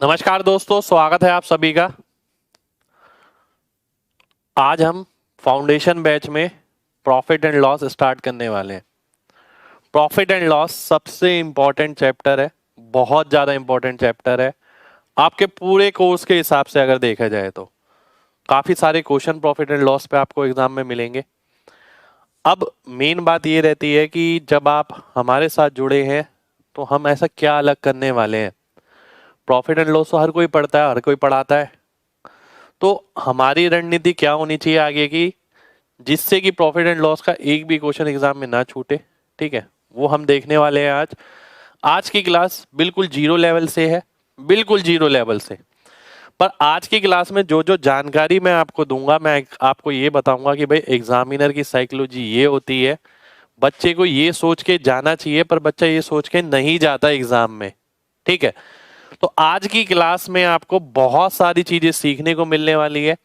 नमस्कार दोस्तों, स्वागत है आप सभी का। आज हम फाउंडेशन बैच में प्रॉफिट एंड लॉस स्टार्ट करने वाले हैं। प्रॉफिट एंड लॉस सबसे इंपॉर्टेंट चैप्टर है, बहुत ज़्यादा इंपॉर्टेंट चैप्टर है आपके पूरे कोर्स के हिसाब से। अगर देखा जाए तो काफ़ी सारे क्वेश्चन प्रॉफिट एंड लॉस पे आपको एग्जाम में मिलेंगे। अब मेन बात ये रहती है कि जब आप हमारे साथ जुड़े हैं तो हम ऐसा क्या अलग करने वाले हैं। प्रॉफिट एंड लॉस तो हर कोई पढ़ता है, हर कोई पढ़ाता है, तो हमारी रणनीति क्या होनी चाहिए आगे की, जिससे कि प्रॉफिट एंड लॉस का एक भी क्वेश्चन एग्जाम में ना छूटे। ठीक है, वो हम देखने वाले हैं आज। आज की क्लास बिल्कुल जीरो लेवल से है, बिल्कुल जीरो लेवल से। पर आज की क्लास में जो जो जानकारी मैं आपको दूंगा, मैं आपको ये बताऊंगा कि भाई एग्जामिनर की साइकोलॉजी ये होती है। बच्चे को ये सोच के जाना चाहिए, पर बच्चा ये सोच के नहीं जाता एग्जाम में। ठीक है, तो आज की क्लास में आपको बहुत सारी चीजें सीखने को मिलने वाली है।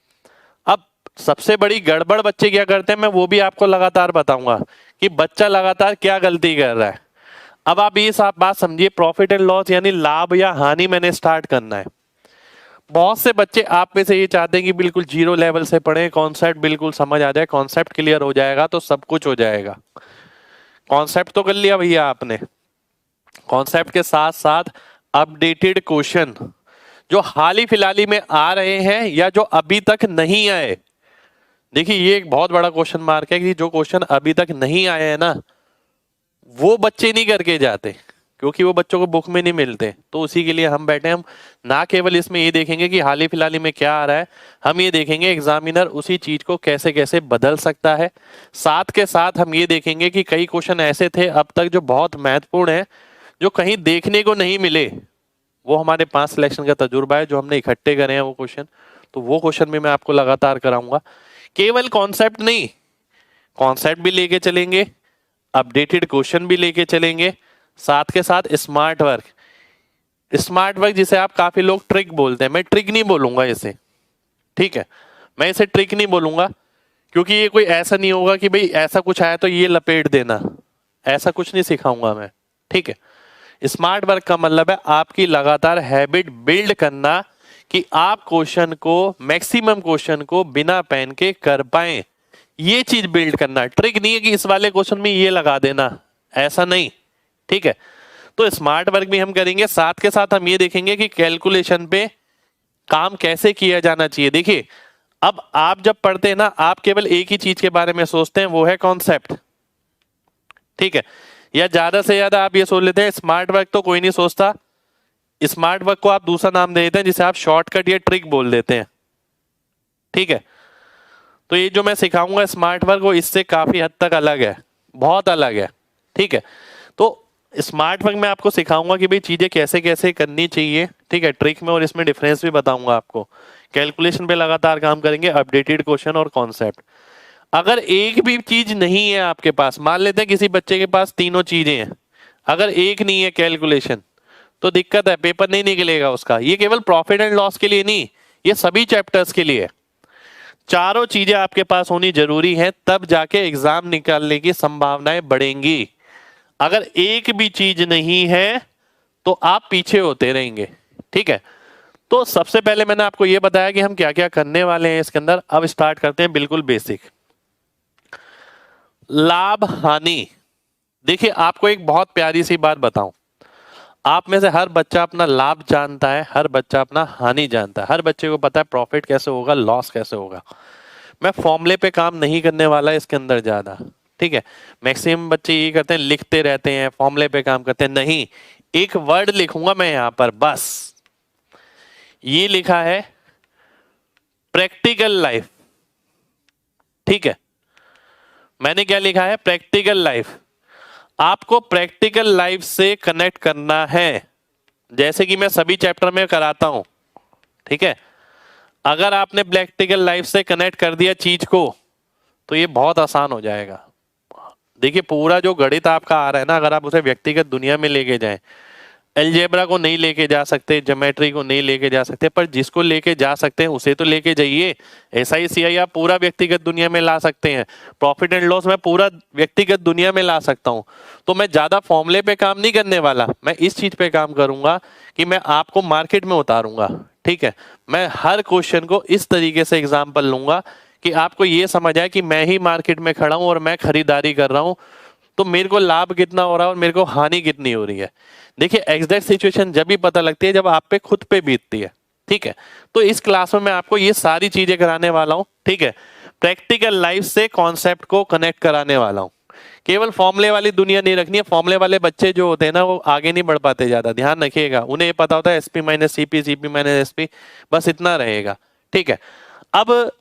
अब सबसे बड़ी गड़बड़ बच्चे क्या करते हैं, मैं वो भी आपको लगातार बताऊंगा कि बच्चा लगातार क्या गलती कर रहा है। अब आप ये सब बात समझिए, प्रॉफिट एंड लॉस यानी लाभ या हानि मैंने स्टार्ट करना है। बहुत से बच्चे आप में से ये चाहते हैं कि बिल्कुल जीरो लेवल से पढ़े, कॉन्सेप्ट बिल्कुल समझ आ जाए, कॉन्सेप्ट क्लियर हो जाएगा तो सब कुछ हो जाएगा। कॉन्सेप्ट तो कर लिया भैया आपने, कॉन्सेप्ट के साथ साथ अपडेटेड क्वेश्चन जो हाल ही फिलहाल ही में आ रहे हैं या जो अभी तक नहीं आए। देखिए, ये एक बहुत बड़ा क्वेश्चन मार्क है कि जो क्वेश्चन अभी तक नहीं आए हैं ना, वो बच्चे नहीं करके जाते, क्योंकि वो बच्चों को बुक में नहीं मिलते। तो उसी के लिए हम बैठे। हम ना केवल इसमें ये देखेंगे कि हाल ही फिलहाल ही में क्या आ रहा है, हम ये देखेंगे एग्जामिनर उसी चीज को कैसे कैसे बदल सकता है। साथ के साथ हम ये देखेंगे कि कई क्वेश्चन ऐसे थे अब तक जो बहुत महत्वपूर्ण है, जो कहीं देखने को नहीं मिले। वो हमारे 5 सिलेक्शन का तजुर्बा है जो हमने इकट्ठे करे हैं वो क्वेश्चन। तो वो क्वेश्चन भी मैं आपको लगातार कराऊंगा। केवल कॉन्सेप्ट नहीं, कॉन्सेप्ट भी लेके चलेंगे, अपडेटेड क्वेश्चन भी लेके चलेंगे, साथ के साथ स्मार्ट वर्क। स्मार्ट वर्क जिसे आप काफी लोग ट्रिक बोलते हैं, मैं ट्रिक नहीं बोलूंगा इसे। ठीक है, मैं इसे ट्रिक नहीं बोलूंगा, क्योंकि ये कोई ऐसा नहीं होगा कि भाई ऐसा कुछ आया तो ये लपेट देना, ऐसा कुछ नहीं सिखाऊंगा मैं। ठीक है, स्मार्ट वर्क का मतलब है आपकी लगातार हैबिट बिल्ड करना कि आप क्वेश्चन को, मैक्सिमम क्वेश्चन को बिना पेन के कर पाए। ये चीज बिल्ड करना, ट्रिक नहीं है कि इस वाले क्वेश्चन में ये लगा देना, ऐसा नहीं। ठीक है, तो स्मार्ट वर्क भी हम करेंगे, साथ के साथ हम ये देखेंगे कि कैलकुलेशन पे काम कैसे किया जाना चाहिए। देखिए, अब आप जब पढ़ते हैं ना, आप केवल एक ही चीज के बारे में सोचते हैं, वो है कॉन्सेप्ट। ठीक है, या ज्यादा से ज्यादा आप ये सोच लेते हैं स्मार्ट वर्क तो कोई नहीं सोचता, स्मार्ट वर्क को आप दूसरा नाम दे देते हैं जिसे आप शॉर्टकट या ट्रिक बोल देते हैं। ठीक है, तो ये जो मैं सिखाऊंगा स्मार्ट वर्क, वो इससे काफी हद तक अलग है, बहुत अलग है। ठीक है, तो स्मार्ट वर्क में आपको सिखाऊंगा कि भाई चीजें कैसे कैसे करनी चाहिए। ठीक है, ट्रिक में और इसमें डिफरेंस भी बताऊंगा आपको। कैलकुलेशन पे लगातार काम करेंगे, अपडेटेड क्वेश्चन और कॉन्सेप्ट। अगर एक भी चीज नहीं है आपके पास, मान लेते हैं किसी बच्चे के पास तीनों चीजें हैं, अगर एक नहीं है कैलकुलेशन, तो दिक्कत है, पेपर नहीं निकलेगा उसका। ये केवल प्रॉफिट एंड लॉस के लिए नहीं, ये सभी चैप्टर्स के लिए। चारों चीजें आपके पास होनी जरूरी है, तब जाके एग्जाम निकालने की संभावनाएं बढ़ेंगी। अगर एक भी चीज नहीं है तो आप पीछे होते रहेंगे। ठीक है, तो सबसे पहले मैंने आपको यह बताया कि हम क्या क्या करने वाले हैं इसके अंदर। अब स्टार्ट करते हैं बिल्कुल बेसिक, लाभ हानि। देखिए, आपको एक बहुत प्यारी सी बात बताऊं, आप में से हर बच्चा अपना लाभ जानता है, हर बच्चा अपना हानि जानता है, हर बच्चे को पता है प्रॉफिट कैसे होगा, लॉस कैसे होगा। मैं फॉर्मूले पे काम नहीं करने वाला इसके अंदर ज्यादा। ठीक है, मैक्सिमम बच्चे ये करते हैं, लिखते रहते हैं, फॉर्मूले पे काम करते हैं। नहीं, एक वर्ड लिखूंगा मैं यहां पर, बस। ये लिखा है प्रैक्टिकल लाइफ। ठीक है, मैंने क्या लिखा है, प्रैक्टिकल लाइफ। आपको प्रैक्टिकल लाइफ से कनेक्ट करना है, जैसे कि मैं सभी चैप्टर में कराता हूं। ठीक है, अगर आपने प्रैक्टिकल लाइफ से कनेक्ट कर दिया चीज को, तो ये बहुत आसान हो जाएगा। देखिए, पूरा जो गणित आपका आ रहा है ना, अगर आप उसे व्यक्तिगत दुनिया में लेके जाएं, अलजेब्रा को नहीं लेके जा सकते, ज्योमेट्री को नहीं लेके जा सकते, पर जिसको लेके जा सकते हैं उसे तो लेके जाइए। SI CI आप पूरा व्यक्तिगत दुनिया में ला सकते हैं, प्रॉफिट एंड लॉस मैं पूरा व्यक्तिगत दुनिया में ला सकता हूं। तो मैं ज्यादा फॉर्मूले पे काम नहीं करने वाला, मैं इस चीज पे काम करूंगा कि मैं आपको मार्केट में उतारूंगा। ठीक है, मैं हर क्वेश्चन को इस तरीके से एग्जाम्पल लूंगा कि आपको ये समझ आए कि मैं ही मार्केट में खड़ा हूं और मैं खरीदारी कर रहा हूं, तो मेरे को लाभ कितना हो रहा है और मेरे को हानि कितनी हो रही है। देखिए एग्जैक्ट सिचुएशन जब भी पता लगती है जब आप पे खुद पे बीतती है। ठीक है, तो इस क्लास में मैं आपको ये सारी चीजें कराने वाला हूं। ठीक है, प्रैक्टिकल लाइफ से कॉन्सेप्ट को कनेक्ट कराने वाला हूं। केवल फॉर्मूले वाली दुनिया नहीं रखनी है, फॉर्मूले वाले बच्चे जो होते हैं ना वो आगे नहीं बढ़ पाते ज्यादा, ध्यान रखिएगा। उन्हें ये पता होता है SP minus CP, CP minus SP, बस इतना रहेगा। ठीक है, अब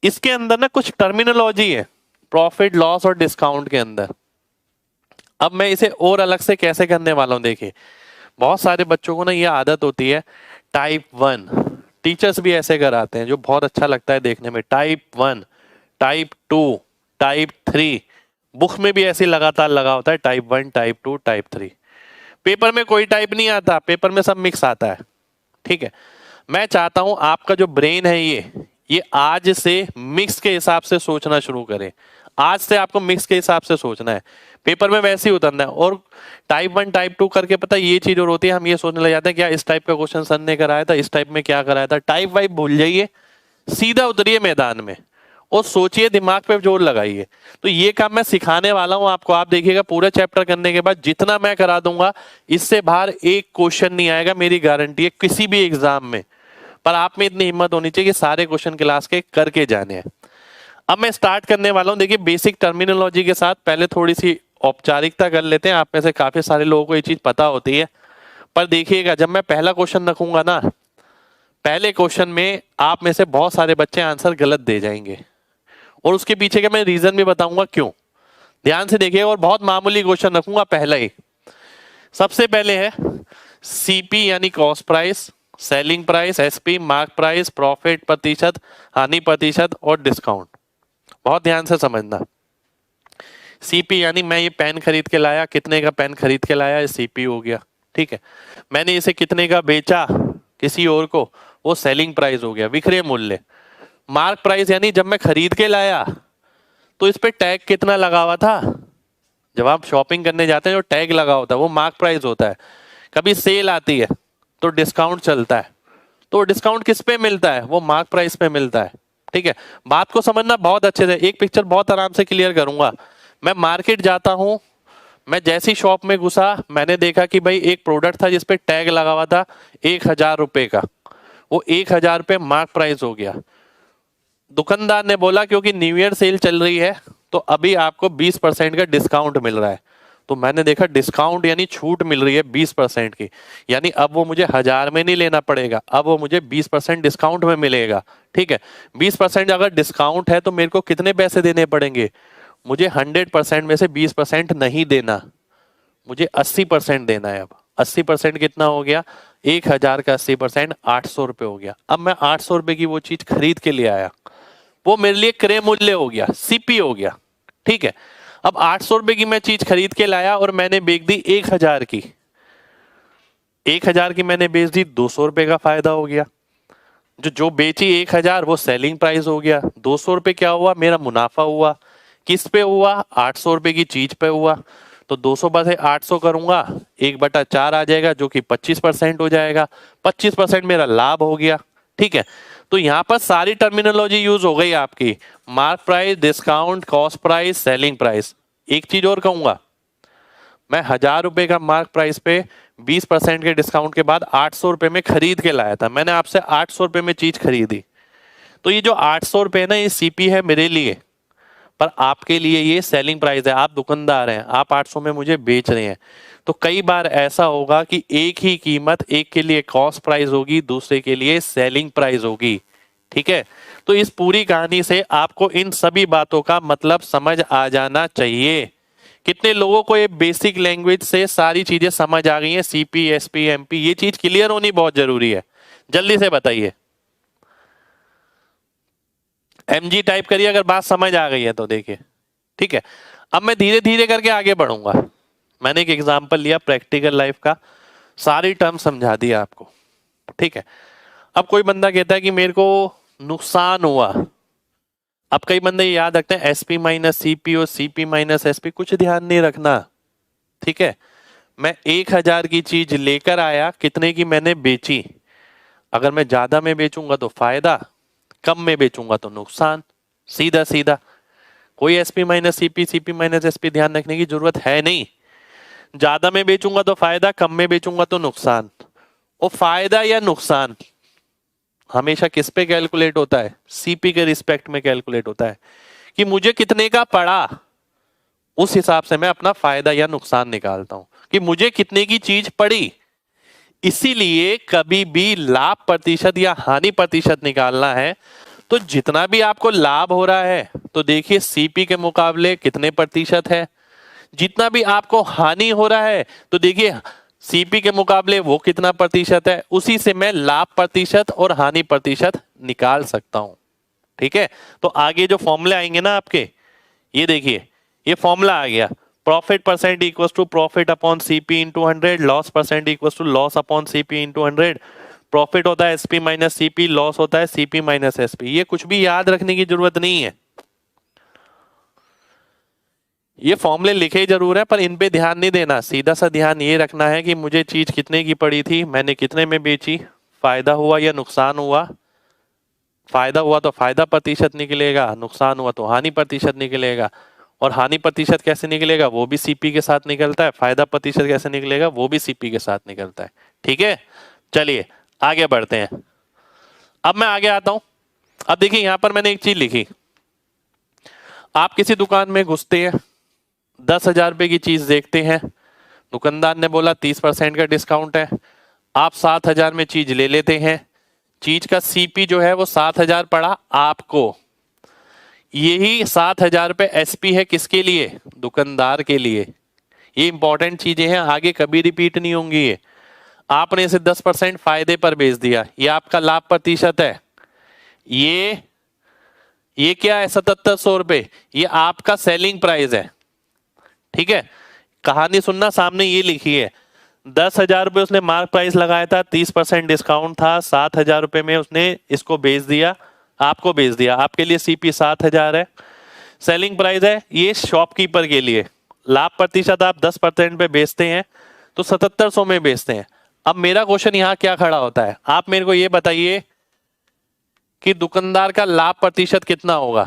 इसके अंदर ना कुछ टर्मिनोलॉजी है प्रॉफिट लॉस और डिस्काउंट के अंदर। अब मैं इसे और अलग से कैसे करने वाला हूं, देखिए बहुत सारे बच्चों को ना ये आदत होती है टाइप 1, टीचर्स भी ऐसे कराते हैं जो बहुत अच्छा लगता है देखने में, टाइप 1, टाइप 2, टाइप 3, बुक में भी ऐसे लगातार लगा होता है टाइप 1, टाइप 2, टाइप 3। पेपर में कोई टाइप नहीं आता, पेपर में सब मिक्स आता है। ठीक है, मैं चाहता हूं आपका जो ब्रेन है ये आज से मिक्स के हिसाब से सोचना शुरू करे। आज से आपको मिक्स के हिसाब से सोचना है, पेपर में वैसे ही उतरना है। और टाइप 1 टाइप 2 करके पता ये चीज और होती है, हम ये सोचने लग जाते हैं क्या इस टाइप का क्वेश्चन सर ने कराया था, इस टाइप में क्या कराया था। टाइप वाइप भूल जाइए, सीधा उतरिए मैदान में और सोचिए, दिमाग पे जोर लगाइए। तो ये काम मैं सिखाने वाला हूं आपको। आप देखिएगा पूरा चैप्टर करने के बाद जितना मैं करा दूंगा इससे बाहर एक क्वेश्चन नहीं आएगा, मेरी गारंटी है किसी भी एग्जाम में। पर आप में इतनी हिम्मत होनी चाहिए कि सारे क्वेश्चन क्लास के करके जाने हैं। अब मैं स्टार्ट करने वाला हूं, देखिए बेसिक टर्मिनोलॉजी के साथ पहले थोड़ी सी औपचारिकता कर लेते हैं। आप में से काफी सारे लोगों को ये चीज पता होती है, पर देखिएगा जब मैं पहला क्वेश्चन रखूंगा ना, पहले क्वेश्चन में आप में से बहुत सारे बच्चे आंसर गलत दे जाएंगे और उसके पीछे का मैं रीजन भी बताऊंगा क्यों। ध्यान से देखिएगा, और बहुत मामूली क्वेश्चन रखूंगा। पहला ही सबसे पहले है CP यानी cost price, selling price, SP mark price, profit प्रतिशत, हानि प्रतिशत और डिस्काउंट। बहुत ध्यान से समझना। CP यानी मैं ये पेन खरीद के लाया, कितने का पेन खरीद के लाया, ये CP हो गया। ठीक है, मैंने इसे कितने का बेचा किसी और को, वो सेलिंग प्राइस हो गया, विक्रय मूल्य। मार्क प्राइस यानी जब मैं खरीद के लाया तो इस पे टैग कितना लगा हुआ था। जब आप शॉपिंग करने जाते हैं जो टैग लगा होता है वो मार्क प्राइस होता है। कभी सेल आती है तो डिस्काउंट चलता है, तो डिस्काउंट किस पे मिलता है, वो मार्क प्राइस पे मिलता है। ठीक है, बात को समझना बहुत अच्छे से, एक पिक्चर बहुत आराम से क्लियर करूंगा। मैं मार्केट जाता हूं, मैं जैसी शॉप में घुसा मैंने देखा कि भाई एक प्रोडक्ट था जिसपे टैग लगा हुआ था 1000 रुपए का, वो 1000 रुपये मार्क प्राइस हो गया। दुकानदार ने बोला क्योंकि न्यू ईयर सेल चल रही है तो अभी आपको 20% का डिस्काउंट मिल रहा है। तो मैंने देखा डिस्काउंट यानी छूट मिल रही है 20% की, यानी अब वो मुझे 1000 में नहीं लेना पड़ेगा, अब वो मुझे 20% डिस्काउंट में मिलेगा। ठीक है, 20% अगर डिस्काउंट है तो मेरे को कितने पैसे देने पड़ेंगे, मुझे 100% में से 20% नहीं देना, मुझे 80% देना है। अब 80% कितना हो गया, 1000 का 80% 800 रुपये हो गया। अब मैं 800 रुपये की वो चीज खरीद के ले आया, वो मेरे लिए क्रय मूल्य हो गया, CP हो गया। ठीक है, अब 800 रुपए की मैं चीज खरीद के लाया और मैंने बेच दी 1000 की, 1000 की मैंने बेच दी, 200 रुपए का फायदा हो गया। जो बेची 1000 वो सेलिंग प्राइस हो गया, 200 रुपए क्या हुआ, मेरा मुनाफा हुआ। किस पे हुआ, 800 रुपए की चीज पे हुआ। तो 200 पर से 800 करूंगा, 1/4 आ जाएगा जो कि 25% हो जाएगा, 25% मेरा लाभ हो गया। ठीक है, तो यहां पर सारी टर्मिनोलॉजी यूज हो गई आपकी, mark price, discount, cost price, selling price. एक चीज और कहूंगा, मैं 1000 रुपए का मार्क प्राइस पे 20% के डिस्काउंट के बाद 800 रुपए में खरीद के लाया था, मैंने आपसे 800 रुपए में चीज खरीदी। तो ये जो 800 रुपए ना ये CP है मेरे लिए, पर आपके लिए ये सेलिंग प्राइस है। आप दुकानदार हैं, आप 800 में मुझे बेच रहे हैं। तो कई बार ऐसा होगा कि एक ही कीमत, एक के लिए कॉस्ट प्राइस होगी, दूसरे के लिए सेलिंग प्राइस होगी। ठीक है, तो इस पूरी कहानी से आपको इन सभी बातों का मतलब समझ आ जाना चाहिए। कितने लोगों को ये बेसिक लैंग्वेज से सारी चीजें समझ आ गई हैं, CP, SP, MP, ये चीज क्लियर होनी बहुत जरूरी है। जल्दी से बताइए, MG टाइप करिए अगर बात समझ आ गई है तो। देखिए ठीक है, अब मैं धीरे धीरे करके आगे बढ़ूंगा। मैंने एक एग्जांपल लिया प्रैक्टिकल लाइफ का, सारी टर्म समझा दिया आपको, ठीक है। अब कोई बंदा कहता है कि मेरे को नुकसान हुआ। अब कई बंदे याद रखते हैं एसपी माइनस सीपी और सीपी माइनस एसपी, कुछ ध्यान नहीं रखना, ठीक है। मैं 1000 की चीज लेकर आया, कितने की मैंने बेची। अगर मैं ज्यादा में बेचूंगा तो फायदा, कम में बेचूंगा तो नुकसान, सीधा सीधा। कोई SP minus CP, CP minus SP ध्यान रखने की जरूरत है नहीं। ज्यादा में बेचूंगा तो फायदा, कम में बेचूंगा तो नुकसान। और फायदा या नुकसान हमेशा किस पे कैलकुलेट होता है? सीपी के रिस्पेक्ट में कैलकुलेट होता है कि मुझे कितने का पड़ा, उस हिसाब से मैं अपना फायदा या नुकसान निकालता हूं कि मुझे कितने की चीज पड़ी। इसीलिए कभी भी लाभ प्रतिशत या हानि प्रतिशत निकालना है तो जितना भी आपको लाभ हो रहा है तो देखिए सीपी के मुकाबले कितने प्रतिशत है, जितना भी आपको हानि हो रहा है तो देखिए सीपी के मुकाबले वो कितना प्रतिशत है, उसी से मैं लाभ प्रतिशत और हानि प्रतिशत निकाल सकता हूं, ठीक है। तो आगे जो फॉर्मूले आएंगे ना आपके, ये देखिए ये फॉर्मूला आ गया, profit percent equal to profit upon CP into 100, loss percent equal to loss upon CP into 100। Profit होता है एसपी माइनस सीपी, लॉस होता है सीपी माइनस एसपी। ये कुछ भी याद रखने की जरूरत नहीं है, ये फॉर्मूले लिखे जरूर है पर इन पे ध्यान नहीं देना। सीधा सा ध्यान ये रखना है कि मुझे चीज कितने की पड़ी थी, मैंने कितने में बेची, फायदा हुआ या नुकसान हुआ। फायदा हुआ तो फायदा प्रतिशत निकलेगा, नुकसान हुआ तो हानि प्रतिशत निकलेगा। और हानि प्रतिशत कैसे निकलेगा? वो भी सीपी के साथ निकलता है। फायदा प्रतिशत कैसे निकलेगा? वो भी सीपी के साथ निकलता है, ठीक है। चलिए आगे बढ़ते हैं। अब मैं आगे आता हूं। अब देखिए यहां पर मैंने एक चीज लिखी, आप किसी दुकान में घुसते हैं, 10,000 रुपए की चीज देखते हैं, दुकानदार ने बोला 30% का डिस्काउंट है, आप 7,000 में चीज ले लेते हैं। चीज का सीपी जो है वो 7,000 पड़ा आपको। यही 7,000 रुपए एसपी है किसके लिए? दुकानदार के लिए। ये इंपॉर्टेंट चीजें हैं, आगे कभी रिपीट नहीं होंगी ये। आपने इसे 10% फायदे पर बेच दिया, ये आपका लाभ प्रतिशत है। ये क्या है? 7,700 रुपए, ये आपका सेलिंग प्राइस है, ठीक है। कहानी सुनना, सामने ये लिखी है 10,000 रुपए उसने मार्क प्राइस लगाया था, 30% डिस्काउंट था, 7,000 रुपए में उसने इसको बेच दिया, आपको बेच दिया। आपके लिए सीपी 7,000 है, सेलिंग प्राइस है, ये शॉपकीपर के लिए। लाभ प्रतिशत आप 10% पे बेचते हैं तो 7,700 में बेचते हैं। अब मेरा क्वेश्चन यहां क्या खड़ा होता है, आप मेरे को ये बताइए कि दुकानदार का लाभ प्रतिशत कितना होगा?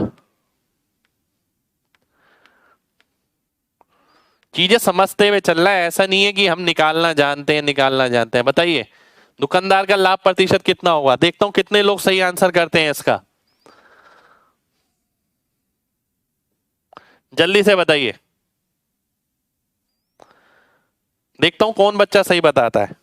चीजें समझते हुए चलना है, ऐसा नहीं है कि हम निकालना जानते हैं। बताइए दुकानदार का लाभ प्रतिशत कितना होगा? देखता हूं कितने लोग सही आंसर करते हैं इसका, जल्दी से बताइए। देखता हूं कौन बच्चा सही बताता है।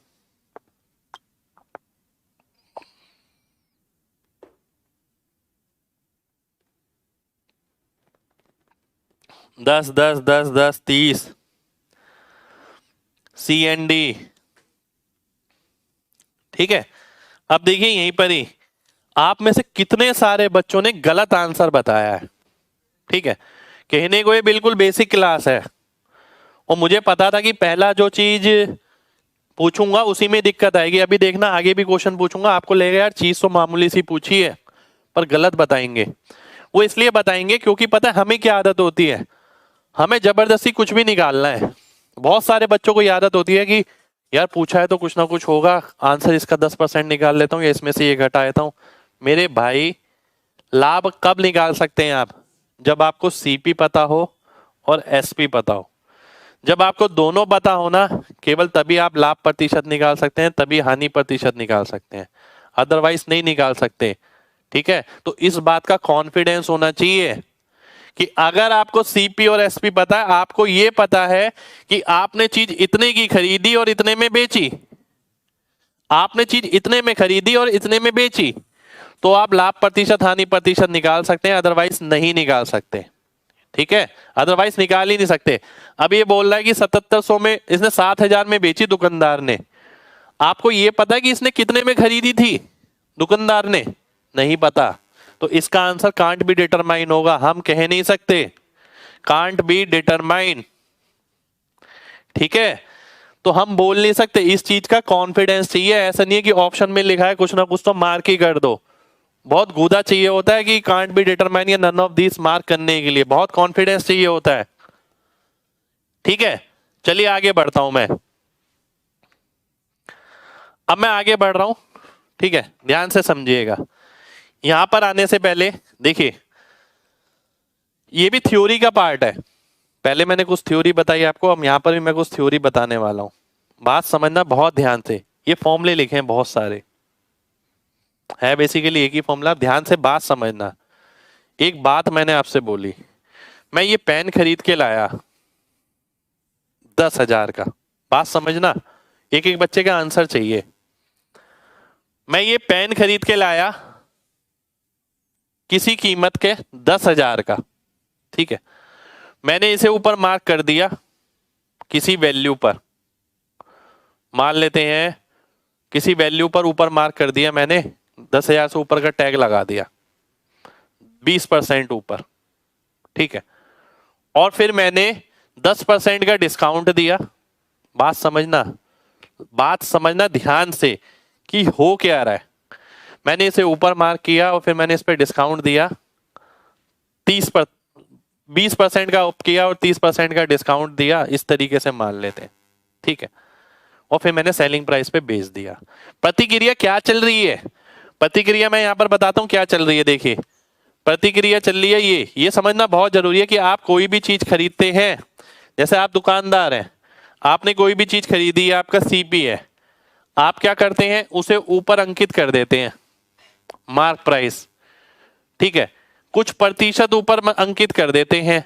10 10 10 10 30 CND, ठीक है। अब देखिए यहीं पर ही आप में से कितने सारे बच्चों ने गलत आंसर बताया है, ठीक है। कहने को ये बिल्कुल बेसिक क्लास है और मुझे पता था कि पहला जो चीज पूछूंगा उसी में दिक्कत आएगी। अभी देखना आगे भी क्वेश्चन पूछूंगा, आपको लगेगा यार चीज तो मामूली सी पूछी है पर गलत बताएंगे। वो इसलिए बताएंगे क्योंकि पता है हमें क्या आदत होती है, हमें जबरदस्ती कुछ भी निकालना है। बहुत सारे बच्चों को ये आदत होती है कि यार पूछा है तो कुछ ना कुछ होगा, आंसर इसका 10% निकाल लेता हूँ या इसमें से ये घटा लेता हूँ। मेरे भाई लाभ कब निकाल सकते हैं आप? जब आपको सीपी पता हो और एसपी पता हो। जब आपको दोनों पता हो ना, केवल तभी आप लाभ प्रतिशत निकाल सकते हैं, तभी हानि प्रतिशत निकाल सकते हैं, अदरवाइज नहीं निकाल सकते, ठीक है। तो इस बात का कॉन्फिडेंस होना चाहिए कि अगर आपको सीपी और एसपी पता है, आपको यह पता है कि आपने चीज इतने की खरीदी और इतने में बेची, आपने चीज इतने में खरीदी और इतने में बेची, तो आप लाभ प्रतिशत हानि प्रतिशत निकाल सकते हैं, अदरवाइज नहीं निकाल सकते, ठीक है। अदरवाइज निकाल ही नहीं सकते। अब ये बोल रहा है कि 7,700 में इसने 7,000 में बेची दुकानदार ने, आपको ये पता है कि इसने कितने में खरीदी थी दुकानदार ने? नहीं पता, तो इसका आंसर कांट बी डिटरमाइन होगा। हम कह नहीं सकते कांट बी डिटरमाइन, ठीक है। तो हम बोल नहीं सकते, इस चीज का कॉन्फिडेंस चाहिए। ऐसा नहीं है कि ऑप्शन में लिखा है कुछ ना कुछ तो मार्क ही कर दो। बहुत गुदा चाहिए होता है कि कांट बी डिटरमाइन या नन ऑफ दिस मार्क करने के लिए, बहुत कॉन्फिडेंस चाहिए होता है। ठीक है, चलिए आगे बढ़ता हूं मैं। अब मैं आगे बढ़ रहा हूं, ठीक है, ध्यान से समझिएगा। यहां पर आने से पहले देखिए, ये भी थ्योरी का पार्ट है। पहले मैंने कुछ थ्योरी बताई आपको, अब यहां पर भी मैं कुछ थ्योरी बताने वाला हूं। बात समझना बहुत ध्यान से। ये फॉर्मूले लिखे हैं बहुत सारे, है बेसिकली एक ही फॉर्मूला, ध्यान से बात समझना। एक बात मैंने आपसे बोली, मैं ये पेन खरीद के लाया 10,000 का, बात समझना, एक एक बच्चे का आंसर चाहिए। मैं ये पेन खरीद के लाया किसी कीमत के 10,000 का, ठीक है, मैंने इसे ऊपर मार्क कर दिया किसी वैल्यू पर, मान लेते हैं किसी वैल्यू पर ऊपर मार्क कर दिया मैंने, 10,000 से ऊपर का टैग लगा दिया 20% ऊपर, ठीक है, और फिर मैंने 10% का डिस्काउंट दिया। बात समझना, बात समझना ध्यान से कि हो क्या रहा है। मैंने इसे ऊपर मार्क किया और फिर मैंने इस पर डिस्काउंट दिया 20% का ऑफ किया और 30% का डिस्काउंट दिया, इस तरीके से मान लेते हैं, ठीक है, और फिर मैंने सेलिंग प्राइस पे बेच दिया। प्रतिक्रिया क्या चल रही है, प्रतिक्रिया मैं यहां पर बताता हूं क्या चल रही है। देखिए प्रतिक्रिया चल रही है, ये समझना बहुत जरूरी है कि आप कोई भी चीज खरीदते हैं, जैसे आप दुकानदार हैं, आपने कोई भी चीज खरीदी है, आपका सीपी है, आप क्या करते हैं, उसे ऊपर अंकित कर देते हैं मार्क प्राइस, ठीक है, कुछ प्रतिशत ऊपर अंकित कर देते हैं,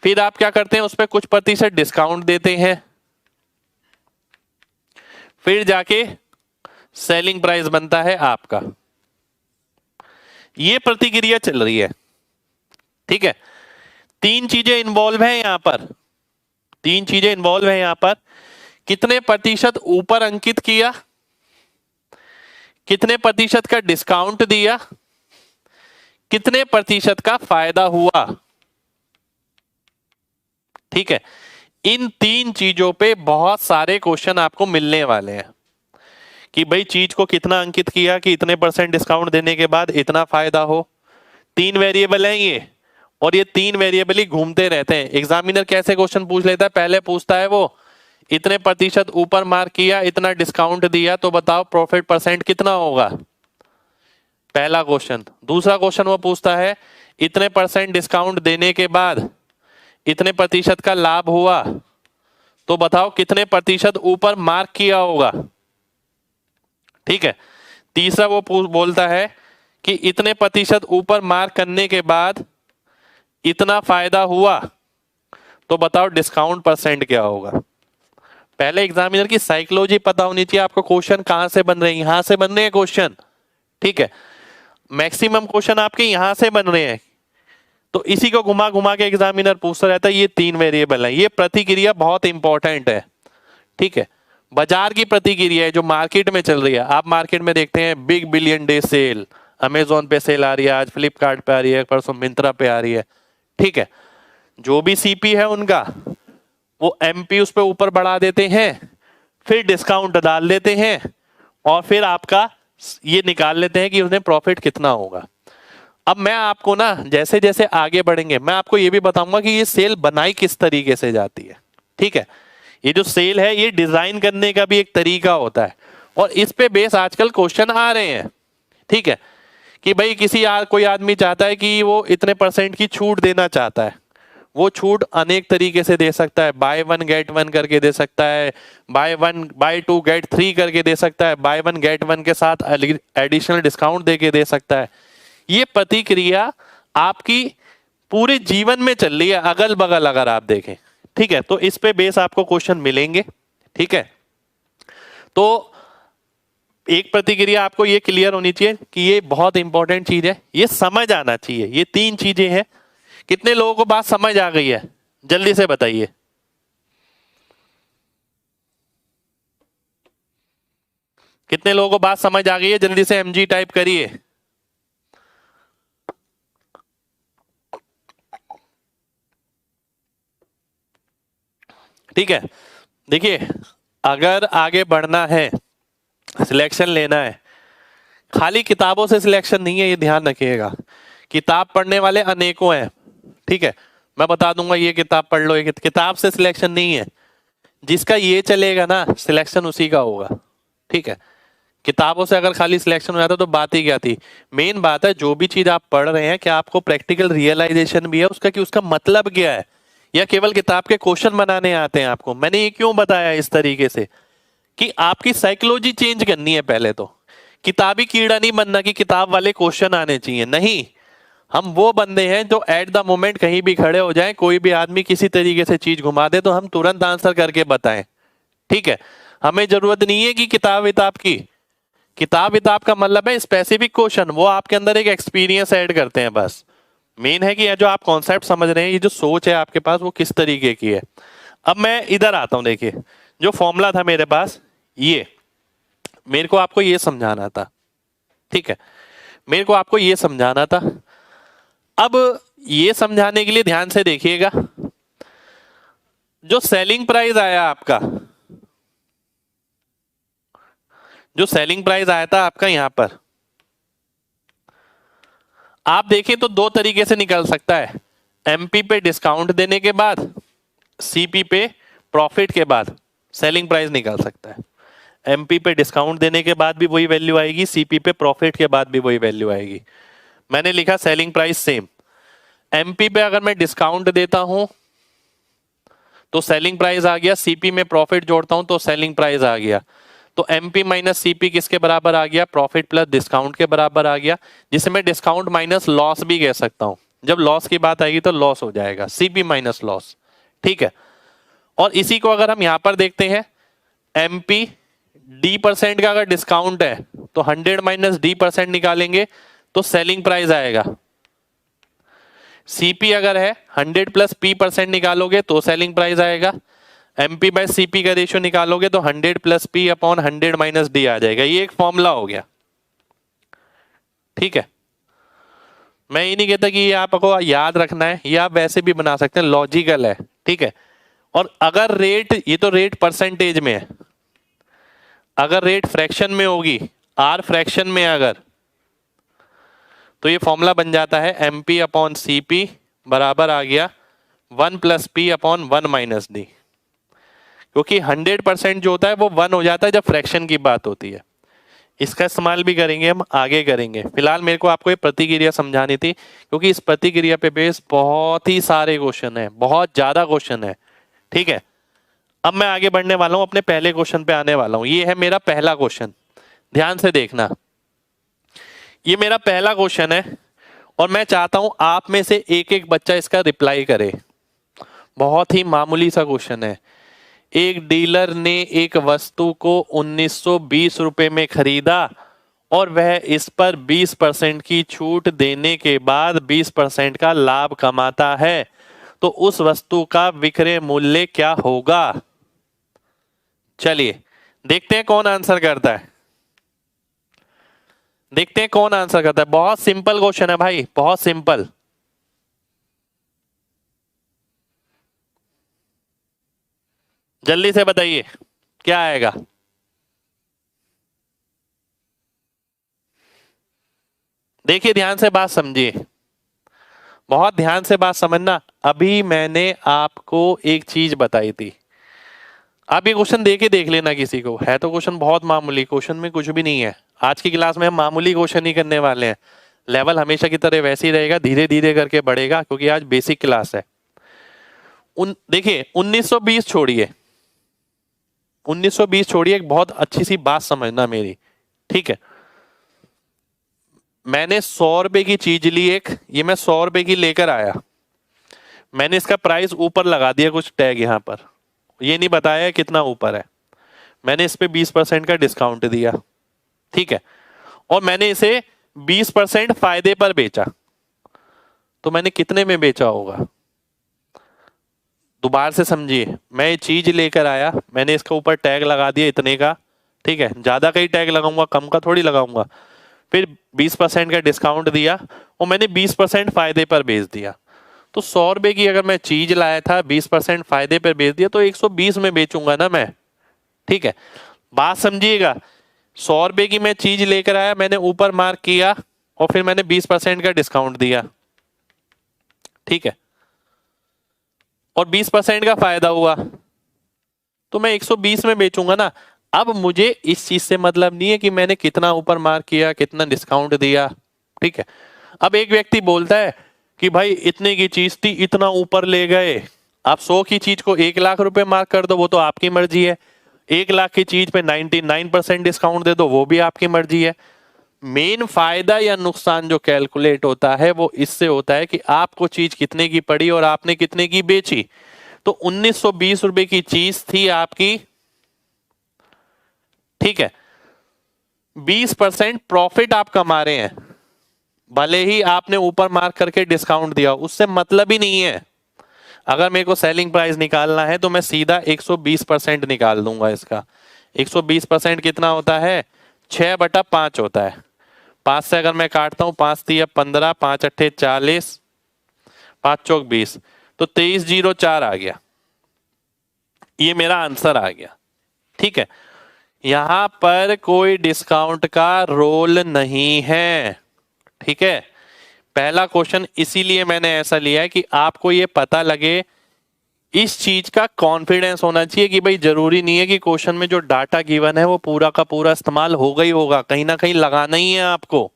फिर आप क्या करते हैं, उस पर कुछ प्रतिशत डिस्काउंट देते हैं, फिर जाके सेलिंग प्राइस बनता है आपका। ये प्रतिक्रिया चल रही है, ठीक है। तीन चीजें इन्वॉल्व हैं यहां पर, तीन चीजें इन्वॉल्व हैं यहां पर। कितने प्रतिशत ऊपर अंकित किया, कितने प्रतिशत का डिस्काउंट दिया, कितने प्रतिशत का फायदा हुआ, ठीक है। इन तीन चीजों पे बहुत सारे क्वेश्चन आपको मिलने वाले हैं कि भाई चीज को कितना अंकित किया कि इतने % डिस्काउंट देने के बाद इतना फायदा हो। तीन वेरिएबल हैं ये, और ये तीन वेरिएबल ही घूमते रहते हैं। एग्जामिनर कैसे क्वेश्चन पूछ लेता है, पहले पूछता है वो इतने प्रतिशत ऊपर मार्क किया, इतना डिस्काउंट दिया, तो बताओ प्रॉफिट % कितना होगा, पहला क्वेश्चन। दूसरा क्वेश्चन वो पूछता है इतने % डिस्काउंट देने के बाद इतने प्रतिशत का लाभ हुआ, तो बताओ कितने प्रतिशत ऊपर मार्क किया होगा, ठीक है। तीसरा वो बोलता है कि इतने प्रतिशत ऊपर मार्क करने के बाद इतना फायदा हुआ, तो बताओ डिस्काउंट % क्या होगा। पहले एग्जामिनर की साइकोलॉजी पता होनी चाहिए आपको, क्वेश्चन कहां से बन रहे हैं, यहां से बन रहे हैं क्वेश्चन, ठीक है, मैक्सिमम क्वेश्चन आपके यहां से बन रहे हैं, तो इसी को घुमा घुमा के एग्जामिनर पूछता रहता है। ये तीन वेरिएबल है, ये प्रतिक्रिया बहुत इंपॉर्टेंट है, ठीक है। बाजार की प्रतिक्रिया है जो मार्केट में चल रही है। आप मार्केट में देखते हैं big billion day sale, Amazon पे सेल आ रही है, आज फ्लिपकार्ट पे आ रही है, परसों मिंत्रा पे आ रही है, ठीक है। जो भी सीपी है उनका, वो एमपी उस पर ऊपर बढ़ा देते हैं, फिर डिस्काउंट डाल देते हैं, और फिर आपका ये निकाल लेते हैं कि उसने प्रॉफिट कितना होगा। अब मैं आपको ना जैसे जैसे आगे बढ़ेंगे मैं आपको ये भी बताऊंगा कि ये सेल बनाई किस तरीके से जाती है, ठीक है। ये जो सेल है ये डिजाइन करने का भी एक तरीका होता है, और इस पे बेस आजकल क्वेश्चन आ रहे हैं, ठीक है, कि भाई कोई आदमी चाहता है कि वो इतने % की छूट देना चाहता है। वो छूट अनेक तरीके से दे सकता है, बाय 1 गेट 1 करके दे सकता है, बाय 2 गेट 3 करके दे सकता है, बाय 1 गेट 1 के साथ एडिशनल डिस्काउंट दे के दे सकता है। ये प्रतिक्रिया आपकी पूरे जीवन में चल रही है, अगल बगल अगर आप देखें, ठीक है। तो इस पे बेस आपको क्वेश्चन मिलेंगे, ठीक है। तो एक प्रतिक्रिया आपको ये क्लियर होनी चाहिए कि ये बहुत इंपॉर्टेंट चीज है, ये समझ आना चाहिए। ये तीन चीजें हैं। कितने लोगों को बात समझ आ गई है, जल्दी से बताइए। कितने लोगों को बात समझ आ गई है, जल्दी से एमजी टाइप करिए। ठीक है, देखिए अगर आगे बढ़ना है, सिलेक्शन लेना है, खाली किताबों से सिलेक्शन नहीं है, ये ध्यान रखिएगा। किताब पढ़ने वाले अनेकों हैं, ठीक है, मैं बता दूंगा ये किताब पढ़ लो, ये किताब से सिलेक्शन नहीं है। जिसका ये चलेगा ना, सिलेक्शन उसी का होगा, ठीक है। किताबों से अगर खाली सिलेक्शन हो जाता तो बात ही क्या थी। मेन बात है जो भी चीज आप पढ़ रहे हैं, क्या आपको प्रैक्टिकल रियलाइजेशन भी है उसका, कि उसका मतलब क्या है, या केवल किताब के क्वेश्चन बनाने आते हैं आपको। मैंने ये क्यों बताया इस तरीके से, कि आपकी साइकोलॉजी चेंज करनी है। पहले तो किताबी कीड़ा नहीं बनना कि किताब वाले क्वेश्चन आने चाहिए, नहीं। हम वो बंदे हैं जो एट द मोमेंट कहीं भी खड़े हो जाएं, कोई भी आदमी किसी तरीके से चीज घुमा दे तो हम तुरंत आंसर करके बताएं, ठीक है। हमें जरूरत नहीं है कि किताब विताब की। किताब विताब का मतलब है स्पेसिफिक क्वेश्चन, वो आपके अंदर एक एक्सपीरियंस ऐड करते हैं बस। मेन है कि ये जो आप कॉन्सेप्ट समझ रहे हैं, ये जो सोच है आपके पास वो किस तरीके की है। अब मैं इधर आता हूं, देखिए जो फॉर्मूला था मेरे पास, ये मेरे को आपको ये समझाना था, ठीक है, मेरे को आपको ये समझाना था। अब ये समझाने के लिए ध्यान से देखिएगा, जो सेलिंग प्राइस आया आपका, जो सेलिंग प्राइस आया था आपका यहां पर, आप देखें तो दो तरीके से निकल सकता है। एमपी पे डिस्काउंट देने के बाद, सीपी पे प्रॉफिट के बाद सेलिंग प्राइस निकल सकता है। एमपी पे डिस्काउंट देने के बाद भी वही वैल्यू आएगी, सीपी पे प्रॉफिट के बाद भी वही वैल्यू आएगी। मैंने लिखा सेलिंग प्राइस सेम। एमपी पे अगर मैं डिस्काउंट देता हूं तो सेलिंग प्राइस आ गया, सीपी में प्रॉफिट जोड़ता हूं तो सेलिंग प्राइस आ गया। तो एमपी माइनस सीपी किसके बराबर आ गया, प्रॉफिट प्लस डिस्काउंट के बराबर आ गया, जिसे मैं डिस्काउंट माइनस लॉस भी कह सकता हूं। जब लॉस की बात आएगी तो लॉस हो जाएगा, सीपी माइनस लॉस, ठीक है। और इसी को अगर हम यहां पर देखते हैं, एमपी D% का अगर डिस्काउंट है तो 100 माइनस D% निकालेंगे तो सेलिंग प्राइस आएगा। सीपी अगर है 100 प्लस P% निकालोगे तो सेलिंग प्राइस आएगा। एमपी बाय सीपी का रेशियो निकालोगे तो 100 plus P upon 100 minus D आ जाएगा। ये एक फॉर्मूला हो गया, ठीक है। मैं ये नहीं कहता कि ये आपको याद रखना है, ये आप वैसे भी बना सकते हैं, लॉजिकल है, ठीक है। और अगर रेट, ये तो रेट परसेंटेज में है, अगर रेट फ्रैक्शन में होगी, आर फ्रैक्शन में अगर, तो ये फॉर्मूला बन जाता है एमपी अपॉन सीपी बराबर आ गया 1 plus P upon 1 minus D. क्योंकि 100% जो होता है वो 1 हो जाता है जब फ्रैक्शन की बात होती है। इसका इस्तेमाल भी करेंगे हम, आगे करेंगे। फिलहाल मेरे को आपको ये प्रतिक्रिया समझानी थी, क्योंकि इस प्रतिक्रिया पे बेस बहुत ही सारे क्वेश्चन है, बहुत ज्यादा क्वेश्चन है, ठीक है। अब मैं आगे बढ़ने वाला हूं, अपने पहले क्वेश्चन पे आने वाला हूं। ये है मेरा पहला क्वेश्चन, ध्यान से देखना। ये मेरा पहला क्वेश्चन है और मैं चाहता हूं आप में से एक एक बच्चा इसका रिप्लाई करे। बहुत ही मामूली सा क्वेश्चन है। एक डीलर ने एक वस्तु को 1920 रुपए में खरीदा और वह इस पर 20% की छूट देने के बाद 20% का लाभ कमाता है, तो उस वस्तु का विक्रय मूल्य क्या होगा। चलिए देखते हैं कौन आंसर करता है, देखते हैं कौन आंसर करता है। बहुत सिंपल क्वेश्चन है भाई, बहुत सिंपल। जल्दी से बताइए क्या आएगा। देखिए ध्यान से बात समझिए, बहुत ध्यान से बात समझना। अभी मैंने आपको एक चीज बताई थी, आप ये क्वेश्चन देके देख लेना किसी को। है तो क्वेश्चन बहुत मामूली, क्वेश्चन में कुछ भी नहीं है। आज की क्लास में हम मामूली क्वेश्चन ही करने वाले हैं। लेवल हमेशा की तरह वैसे ही रहेगा, धीरे धीरे करके बढ़ेगा, क्योंकि आज बेसिक क्लास है। देखिए 1920 छोड़िए, 1920 छोड़िए, एक बहुत अच्छी सी बात समझना मेरी, ठीक है। मैंने 100 रुपए की चीज ली एक, ये मैं 100 रुपए की लेकर आया, मैंने इसका प्राइस ऊपर लगा दिया कुछ टैग यहां पर, ये नहीं बताया कितना ऊपर है। मैंने इस पे 20% का डिस्काउंट दिया, ठीक है, और मैंने इसे 20% फायदे पर बेचा, तो मैंने कितने में बेचा होगा। दोबारा से समझिए, मैं ये चीज लेकर आया, मैंने इसके ऊपर टैग लगा दिया इतने का, ठीक है, ज्यादा का ही टैग लगाऊंगा, कम का थोड़ी लगाऊंगा। फिर 20% का डिस्काउंट दिया और मैंने 20% फायदे पर बेच दिया। तो 100 रुपए की अगर मैं चीज लाया था, 20% फायदे पर बेच दिया, तो 120 में बेचूंगा ना मैं, ठीक है, बात समझिएगा। 100 रुपए की मैं चीज लेकर आया, मैंने ऊपर मार्क किया और फिर मैंने 20% का डिस्काउंट दिया, ठीक है, और 20% का फायदा हुआ, तो मैं 120 में बेचूंगा ना। अब मुझे इस चीज से मतलब नहीं है कि मैंने कितना ऊपर मार्क किया, कितना डिस्काउंट दिया, ठीक है। अब एक व्यक्ति बोलता है कि भाई इतने की चीज थी, इतना ऊपर ले गए। आप 100 की चीज को 1 लाख रुपए मार्क कर दो, वो तो आपकी मर्जी है। 1 लाख की चीज पे 99% डिस्काउंट दे दो, वो भी आपकी मर्जी है। मेन फायदा या नुकसान जो कैलकुलेट होता है वो इससे होता है कि आपको चीज कितने की पड़ी और आपने कितने की बेची। तो 1920 रुपए की चीज थी आपकी, ठीक है, 20% प्रॉफिट आप कमा रहे हैं, भले ही आपने ऊपर मार्क करके डिस्काउंट दिया, उससे मतलब ही नहीं है। अगर मेरे को सेलिंग प्राइस निकालना है तो मैं सीधा 120% निकाल दूंगा इसका। 120% कितना होता है? 6/5 होता है। 5 से अगर मैं काटता हूं, 5 3 15, 5 8 40, 5 चौक 20, तो 2304 आ गया। ये मेरा आंसर आ गया, ठीक है। यहां पर कोई डिस्काउंट का रोल नहीं है, ठीक है। पहला क्वेश्चन इसीलिए मैंने ऐसा लिया है कि आपको ये पता लगे, इस चीज का कॉन्फिडेंस होना चाहिए कि भाई जरूरी नहीं है कि क्वेश्चन में जो डाटा गिवन है वो पूरा का पूरा इस्तेमाल होगा ही होगा, कहीं ना कहीं लगाना ही है आपको,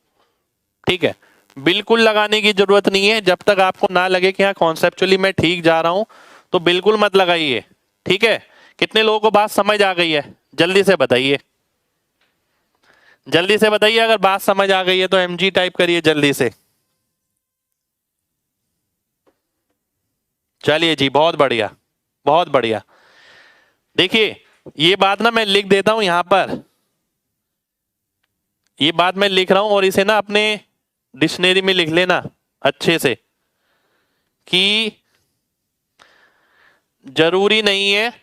ठीक है। बिल्कुल लगाने की जरूरत नहीं है, जब तक आपको ना लगे कि हाँ कॉन्सेप्चुअली मैं ठीक जा रहा हूं तो बिल्कुल मत लगाइए, ठीक है। कितने लोगों को बात समझ आ गई है? जल्दी से बताइए, जल्दी से बताइए। अगर बात समझ आ गई है तो एमजी टाइप करिए जल्दी से। चलिए जी, बहुत बढ़िया, बहुत बढ़िया। देखिए ये बात ना मैं लिख देता हूं यहां पर, ये बात मैं लिख रहा हूं और इसे ना अपने डिक्शनरी में लिख लेना अच्छे से कि जरूरी नहीं है,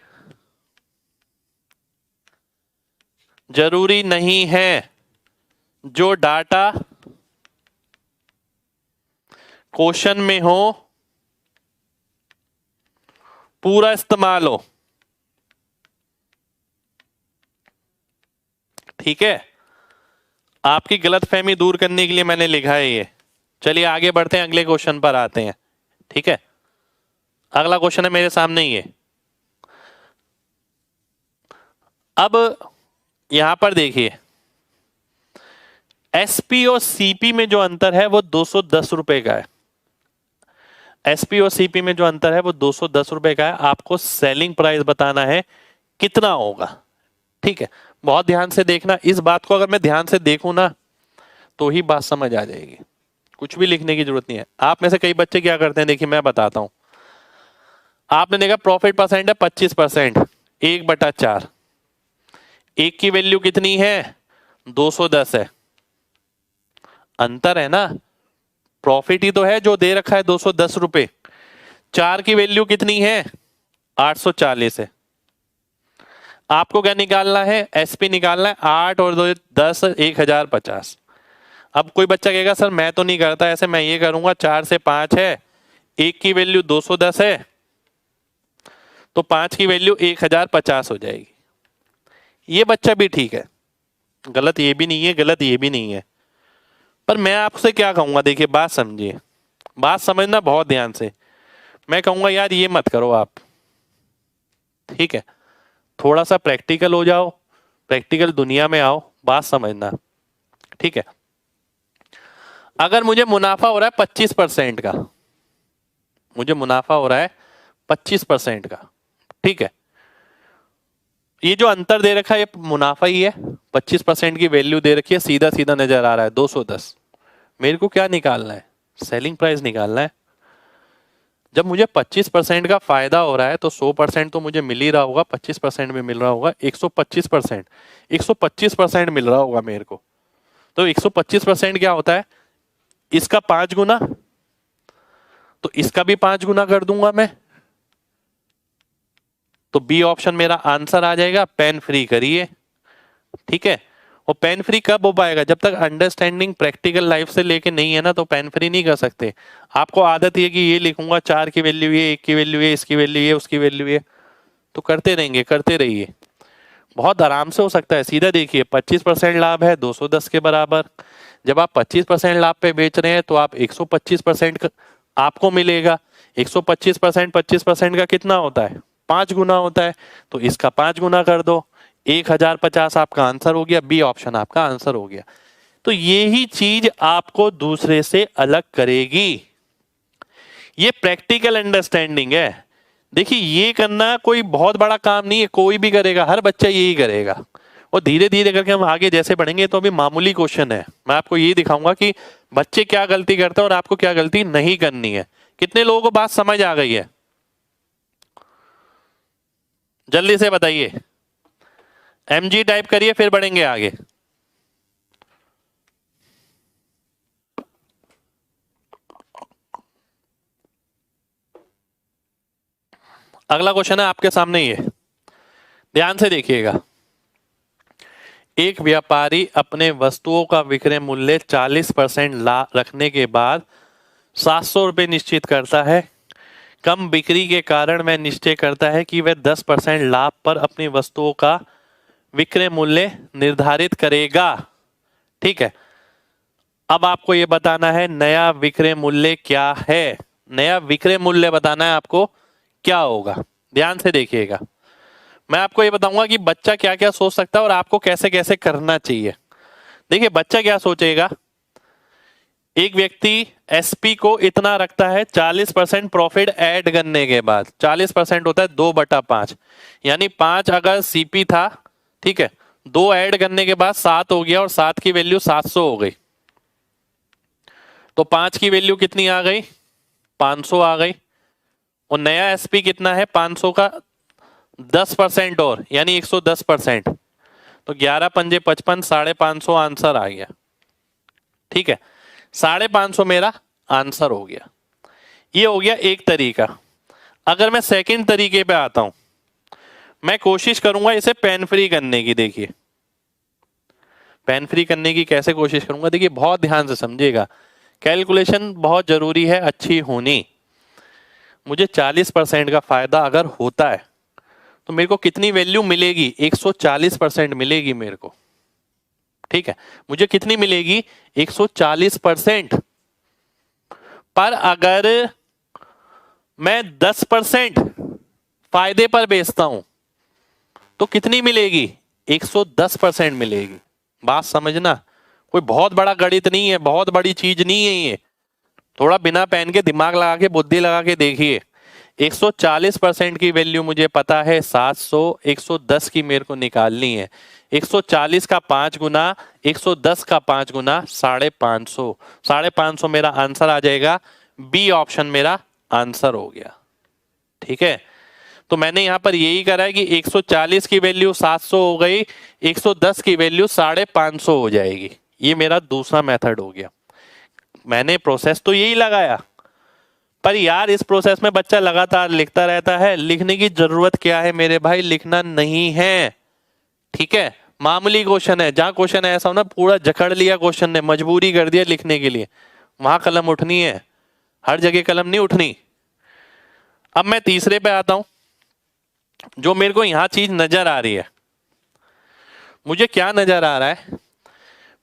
जरूरी नहीं है जो डाटा क्वेश्चन में हो पूरा इस्तेमाल हो, ठीक है। आपकी गलतफहमी दूर करने के लिए मैंने लिखा है ये। चलिए आगे बढ़ते हैं, अगले क्वेश्चन पर आते हैं, ठीक है। अगला क्वेश्चन है मेरे सामने ये। अब यहां पर देखिए, एसपी और सीपी में जो अंतर है वो 210 रुपए का है। एसपी और सीपी में जो अंतर है वो 210 रुपए का है। आपको सेलिंग प्राइस बताना है कितना होगा, ठीक है। बहुत ध्यान से देखना इस बात को, अगर मैं ध्यान से देखूं ना तो ही बात समझ आ जाएगी, कुछ भी लिखने की जरूरत नहीं है। आप में से कई बच्चे क्या करते हैं, देखिए मैं बताता हूं। आपने देखा प्रॉफिट परसेंट है 25%, 1/4, एक की वैल्यू कितनी है? 210 है। अंतर है ना, प्रॉफिट ही तो है जो दे रखा है 210 रुपए। 4 की वैल्यू कितनी है? 840 है। आपको क्या निकालना है? एसपी निकालना है। 8 और 2 10, 1050। अब कोई बच्चा कहेगा सर मैं तो नहीं करता ऐसे, मैं ये करूंगा 4 से 5 है, एक की वैल्यू 210 है, तो 5 की वैल्यू 1050 हो जाएगी। ये बच्चा भी ठीक है, गलत ये भी नहीं है, गलत ये भी नहीं है। पर मैं आपसे क्या कहूंगा, देखिए बात समझिए, बात समझना बहुत ध्यान से। मैं कहूंगा यार ये मत करो आप, ठीक है। थोड़ा सा प्रैक्टिकल हो जाओ, प्रैक्टिकल दुनिया में आओ, बात समझना, ठीक है। अगर मुझे मुनाफा हो रहा है 25% का, मुझे मुनाफा हो रहा है 25% का, ठीक है। ये जो अंतर दे रखा है ये मुनाफा ही है, 25% की वैल्यू दे रखी है, सीधा सीधा नजर आ रहा है 210। मेरे को क्या निकालना है? सेलिंग प्राइस निकालना है। जब मुझे 25% का फायदा हो रहा है तो 100% तो मुझे मिल ही रहा होगा, 25% में मिल रहा होगा, 125%, 125% मिल रहा होगा मेरे को। तो 125% क्या होता है? इसका 5 गुना, तो इसका भी 5 गुना कर दूंगा मैं, तो बी ऑप्शन मेरा आंसर आ जाएगा। पेन फ्री करिए, ठीक है। और पेन फ्री कब हो पाएगा? जब तक अंडरस्टैंडिंग प्रैक्टिकल लाइफ से लेके नहीं है ना, तो पेन फ्री नहीं कर सकते। आपको आदत है कि ये लिखूंगा 4 की वैल्यू ये, 1 की वैल्यू ये, इसकी वैल्यू ये, उसकी वैल्यू ये, तो करते रहेंगे, करते रहिए। बहुत आराम से हो सकता है। सीधा देखिए 25% लाभ है 210 के बराबर। जब आप 25% लाभ पे बेच रहे हैं तो आप 125% आपको मिलेगा। 125% 25% का कितना होता है? 5 गुना होता है। तो इसका 5 गुना कर दो, 1050 आपका आंसर हो गया। बी ऑप्शन आपका आंसर हो गया। तो यही चीज आपको दूसरे से अलग करेगी। ये प्रैक्टिकल अंडरस्टैंडिंग है। देखिए ये करना कोई बहुत बड़ा काम नहीं है, कोई भी करेगा, हर बच्चा यही करेगा। और धीरे धीरे करके हम आगे जैसे बढ़ेंगे तो अभी मामूली क्वेश्चन है, मैं आपको ये दिखाऊंगा कि बच्चे क्या गलती करते हैं और आपको क्या गलती नहीं करनी है। कितने लोगों को बात समझ आ गई है? जल्दी से बताइए। एमजी टाइप करिए फिर बढ़ेंगे आगे। अगला क्वेश्चन है आपके सामने, ये ध्यान से देखिएगा। एक व्यापारी अपने वस्तुओं का विक्रय मूल्य 40% रखने के बाद 700 रुपये निश्चित करता है। कम बिक्री के कारण वह निश्चय करता है कि वह 10% लाभ पर अपनी वस्तुओं का विक्रय मूल्य निर्धारित करेगा। ठीक है, अब आपको यह बताना है नया विक्रय मूल्य क्या है। नया विक्रय मूल्य बताना है आपको, क्या होगा। ध्यान से देखिएगा, मैं आपको ये बताऊंगा कि बच्चा क्या क्या सोच सकता है और आपको कैसे कैसे करना चाहिए। देखिए बच्चा क्या सोचेगा, एक व्यक्ति एसपी को इतना रखता है 40% प्रॉफिट ऐड करने के बाद। 40% होता है 2/5, यानी 5 अगर सीपी था, ठीक है, 2 ऐड करने के बाद 7 हो गया और 7 की वैल्यू 700 हो गई। तो 5 की वैल्यू कितनी आ गई? 500 आ गई। और नया एसपी कितना है? 500 का 10% और, यानी 110%। तो 11 पंजे 55, 550 आंसर आ गया। ठीक है, 550 मेरा आंसर हो गया। ये हो गया एक तरीका। अगर मैं सेकंड तरीके पे आता हूं, मैं कोशिश करूंगा इसे पेन फ्री करने की। देखिए पेन फ्री करने की कैसे कोशिश करूंगा, देखिए बहुत ध्यान से समझिएगा। कैलकुलेशन बहुत जरूरी है अच्छी होनी। मुझे 40% का फायदा अगर होता है तो मेरे को कितनी वैल्यू मिलेगी? 140% मिलेगी मेरे को। ठीक है, मुझे कितनी मिलेगी? 140%। पर अगर मैं 10% फायदे पर बेचता हूं तो कितनी मिलेगी? 110% मिलेगी। बात समझना, कोई बहुत बड़ा गणित नहीं है, बहुत बड़ी चीज नहीं है ये। थोड़ा बिना पेन के दिमाग लगा के बुद्धि लगा के देखिए। 140% की वैल्यू मुझे पता है 700, 110 की मेरे को निकालनी है। 140 का 5 गुना, 110 का 5 गुना 550। 550 मेरा आंसर आ जाएगा। बी ऑप्शन मेरा आंसर हो गया। ठीक है, तो मैंने यहां पर यही करा है कि 140 की वैल्यू 700 हो गई, 110 की वैल्यू 550 हो जाएगी। ये मेरा दूसरा मेथड हो गया। मैंने प्रोसेस तो यही लगाया, पर यार इस प्रोसेस में बच्चा लगातार लिखता रहता है। लिखने की जरूरत क्या है मेरे भाई? लिखना नहीं है। ठीक है, मामूली क्वेश्चन है। जहां क्वेश्चन ऐसा हो ना, पूरा जकड़ लिया क्वेश्चन ने, मजबूरी कर दिया लिखने के लिए, वहां कलम उठनी है। हर जगह कलम नहीं उठनी। अब मैं तीसरे पे आता हूं। जो मेरे को यहां चीज नजर आ रही है, मुझे क्या नजर आ रहा है?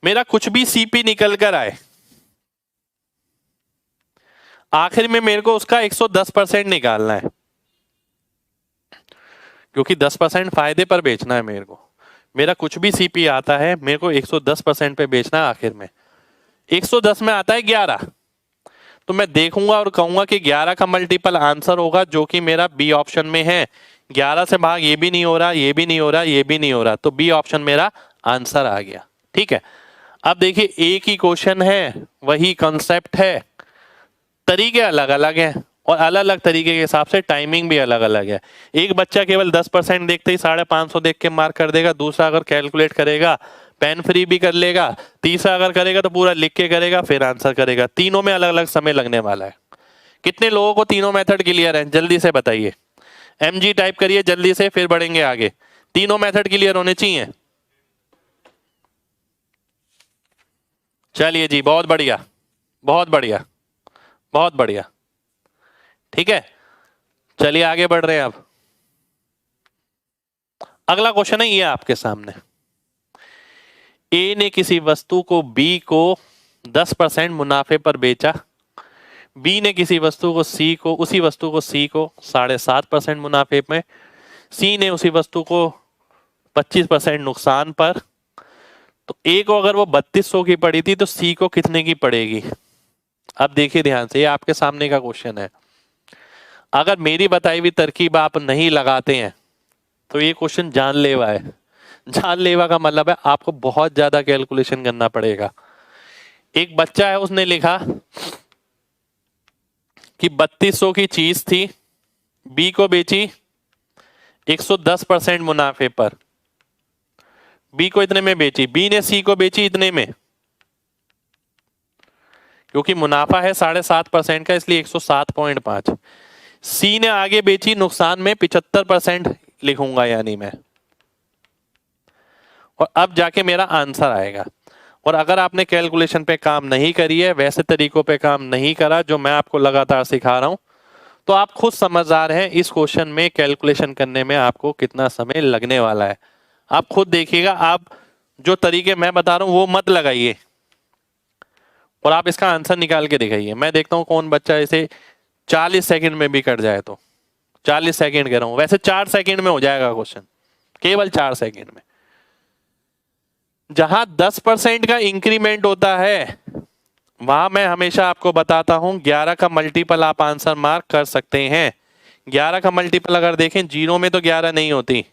मेरा कुछ भी सीपी निकल कर आए, आखिर में मेरे को उसका 110% निकालना है, क्योंकि 10% फायदे पर बेचना है मेरे को। मेरा कुछ भी सीपी आता है मेरे को 110% पे बेचना है आखिर में। 110 में आता है 11, तो मैं देखूंगा और कहूंगा कि 11 का मल्टीपल आंसर होगा, जो कि मेरा बी ऑप्शन में है। 11 से भाग ये भी नहीं हो रहा, ये भी नहीं हो रहा, ये भी नहीं हो रहा, तो बी ऑप्शन मेरा आंसर आ गया। ठीक है, अब देखिए एक ही क्वेश्चन है, वही कॉन्सेप्ट है, तरीके अलग अलग हैं और अलग अलग तरीके के हिसाब से टाइमिंग भी अलग अलग है। एक बच्चा केवल 10% देखते ही 550 देख के मार्क कर देगा। दूसरा अगर कैलकुलेट करेगा, पेन फ्री भी कर लेगा। तीसरा अगर करेगा तो पूरा लिख के करेगा, फिर आंसर करेगा। तीनों में अलग अलग समय लगने वाला है। कितने लोगों को तीनों मेथड क्लियर है? जल्दी से बताइए। एमजी टाइप करिए जल्दी से, फिर बढ़ेंगे आगे। तीनों मेथड क्लियर होने चाहिए। चलिए जी, बहुत बढ़िया, बहुत बढ़िया, बहुत बढ़िया। ठीक है, चलिए आगे बढ़ रहे हैं। अब अगला क्वेश्चन है ये आपके सामने, ए ने किसी वस्तु को बी को 10% मुनाफे पर बेचा, बी ने किसी वस्तु को सी को उसी वस्तु को सी को 7.5% मुनाफे में, सी ने उसी वस्तु को 25% नुकसान पर। तो ए को अगर वो 3200 की पड़ी थी तो सी को कितने की पड़ेगी? अब देखिए ध्यान से, ये आपके सामने का क्वेश्चन है। अगर मेरी बताई हुई तरकीब आप नहीं लगाते हैं तो ये क्वेश्चन जानलेवा है। जानलेवा का मतलब है आपको बहुत ज्यादा कैलकुलेशन करना पड़ेगा। एक बच्चा है, उसने लिखा कि 3200 की चीज थी, बी को बेची 110% मुनाफे पर, बी को इतने में बेची, बी ने सी को बेची इतने में, क्योंकि मुनाफा है 7.5% का इसलिए 107.5। सी ने आगे बेची नुकसान में 75% लिखूंगा यानी मैं, और अब जाके मेरा आंसर आएगा। और अगर आपने कैलकुलेशन पे काम नहीं करी है, वैसे तरीकों पे काम नहीं करा जो मैं आपको लगातार सिखा रहा हूं, तो आप खुद समझदार हैं इस क्वेश्चन में कैलकुलेशन करने में आपको कितना समय लगने वाला है। आप खुद देखिएगा, आप जो तरीके मैं बता रहा हूं वो मत लगाइए और आप इसका आंसर निकाल के दिखाइए। मैं देखता हूं कौन बच्चा इसे 40 सेकंड में भी कर जाए। तो 40 सेकंड कह रहा हूं, वैसे 4 सेकंड में हो जाएगा क्वेश्चन, केवल 4 सेकंड में। जहां 10% का इंक्रीमेंट होता है वहां मैं हमेशा आपको बताता हूं 11 का मल्टीपल आप आंसर मार्क कर सकते हैं। 11 का मल्टीपल अगर देखें, जीरो में तो 11 नहीं होती।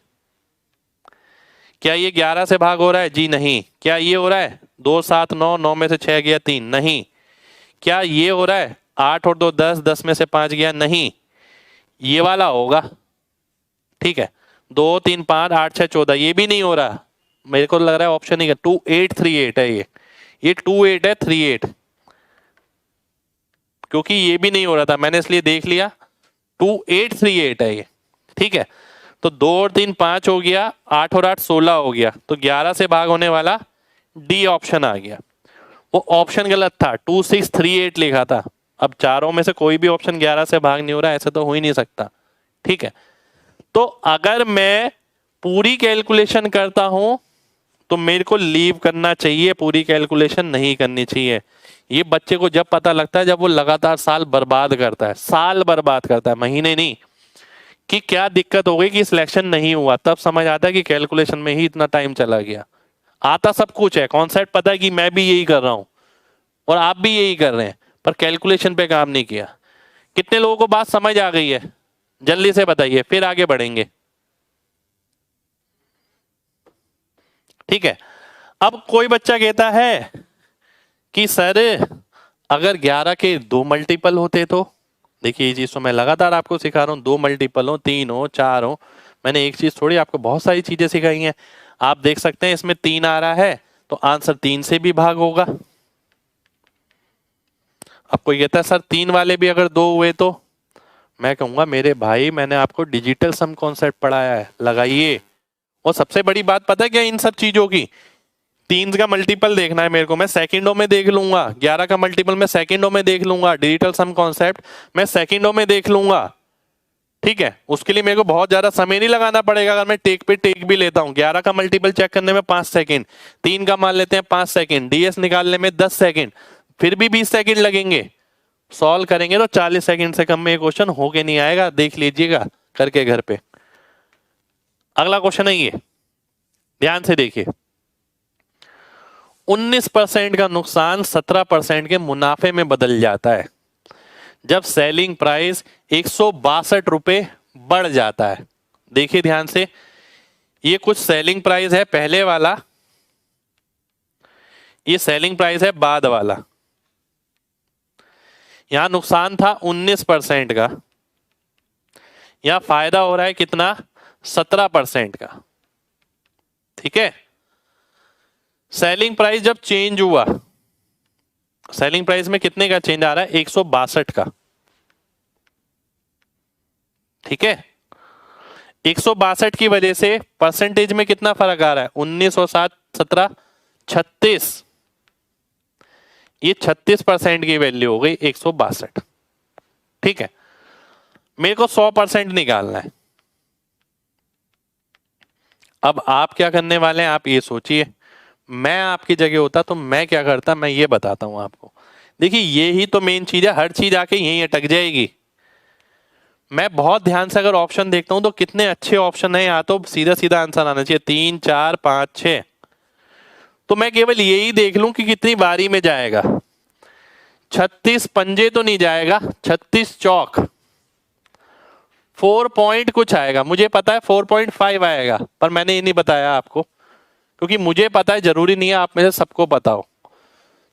क्या ये 11 से भाग हो रहा है? जी नहीं। क्या ये हो रहा है 2 7 9, 9 में से 6 गया 3? नहीं। क्या ये हो रहा है 8 और 2 10, 10 में से 5 गया? नहीं। ये वाला होगा, ठीक है। 2 3 5 8 6 14, ये भी नहीं हो रहा। मेरे को लग रहा है ऑप्शन ही 2838 है ये 28 है 38, क्योंकि ये भी नहीं हो रहा था, मैंने इसलिए देख लिया 2838 है ये, ठीक है। तो 2 और 3 5 हो गया, 8 और 8 16 हो गया, तो 11 से भाग होने वाला डी ऑप्शन आ गया। वो ऑप्शन गलत था, 2638 लिखा था। अब चारों में से कोई भी ऑप्शन 11 से भाग नहीं हो रहा, ऐसे तो हो ही नहीं सकता, ठीक है। तो अगर मैं पूरी कैलकुलेशन करता हूं तो मेरे को लीव करना चाहिए, पूरी कैलकुलेशन नहीं करनी चाहिए। ये बच्चे को जब पता लगता है जब वो लगातार साल बर्बाद करता है, साल बर्बाद करता है, महीने नहीं, कि क्या दिक्कत हो गई कि सिलेक्शन नहीं हुआ, तब समझ आता है कि कैलकुलेशन में ही इतना टाइम चला गया। आता सब कुछ है, कॉन्सेप्ट पता है कि मैं भी यही कर रहा हूं और आप भी यही कर रहे हैं, पर कैलकुलेशन पे काम नहीं किया। कितने लोगों को बात समझ आ गई है? जल्दी से बताइए, फिर आगे बढ़ेंगे, ठीक है। अब कोई बच्चा कहता है कि सर अगर 11 के 2 मल्टीपल होते तो, देखिए ये चीज तो मैं लगातार आपको सिखा रहा हूं, 2 मल्टीपल हो, 3 हो, 4 हो, मैंने एक चीज थोड़ी आपको बहुत सारी चीजें सिखाई हैं। आप देख सकते हैं इसमें 3 आ रहा है तो आंसर 3 से भी भाग होगा। अब कोई कहता है सर 3 वाले भी अगर 2 हुए तो, मैं कहूंगा मेरे भाई मैंने आपको डिजिटल सम कॉन्सेप्ट पढ़ाया है, लगाइए। और सबसे बड़ी बात पता है क्या इन सब चीजों की? 3 का मल्टीपल देखना है मेरे को, मैं सेकंडों में देख लूंगा। 11 का मल्टीपल मैं सेकंडों में देख लूंगा। डिजिटल सम कॉन्सेप्ट मैं सेकंडों में देख लूंगा, ठीक है। उसके लिए मेरे को बहुत ज्यादा समय नहीं लगाना पड़ेगा अगर मैं टेक पे टेक भी लेता हूं। 11 का मल्टीपल चेक करने में 5 सेकंड, 3 का मान लेते हैं 5 सेकंड, डीएस निकालने में 10 सेकंड, फिर भी 20 सेकंड लगेंगे। सॉल्व करेंगे तो 40 सेकंड से कम में ये क्वेश्चन होके नहीं आएगा, देख लीजिएगा करके घर पे। अगला क्वेश्चन है ये, ध्यान से देखिए। 19% का नुकसान 17% के मुनाफे में बदल जाता है जब सेलिंग प्राइस 162 रुपए बढ़ जाता है। देखिए ध्यान से, ये कुछ सेलिंग प्राइस है पहले वाला, ये सेलिंग प्राइस है बाद वाला। यहां नुकसान था 19% का, यहां फायदा हो रहा है कितना? 17% का, ठीक है। सेलिंग प्राइस जब चेंज हुआ, सेलिंग प्राइस में कितने का चेंज आ रहा है? 162 का, ठीक है। 162 की वजह से परसेंटेज में कितना फर्क आ रहा है? 19 और 7 17, 36। ये 36% की वैल्यू हो गई 162, ठीक है। मेरे को 100% निकालना है। अब आप क्या करने वाले हैं आप ये सोचिए। मैं आपकी जगह होता तो मैं क्या करता, मैं ये बताता हूं आपको। देखिए ये ही तो मेन चीज है, हर चीज आके यहीं अटक जाएगी। मैं बहुत ध्यान से अगर ऑप्शन देखता हूं तो कितने अच्छे ऑप्शन है, यहाँ तो सीधा सीधा आंसर आना चाहिए 3 4 5 6। तो मैं केवल यही देख लूं कि कितनी बारी में जाएगा। 36 पंजे तो नहीं जाएगा, 36 चौक 4 पॉइंट कुछ आएगा, मुझे पता है 4.5 आएगा, पर मैंने ये नहीं बताया आपको क्योंकि मुझे पता है, जरूरी नहीं है आप में से सबको पता हो।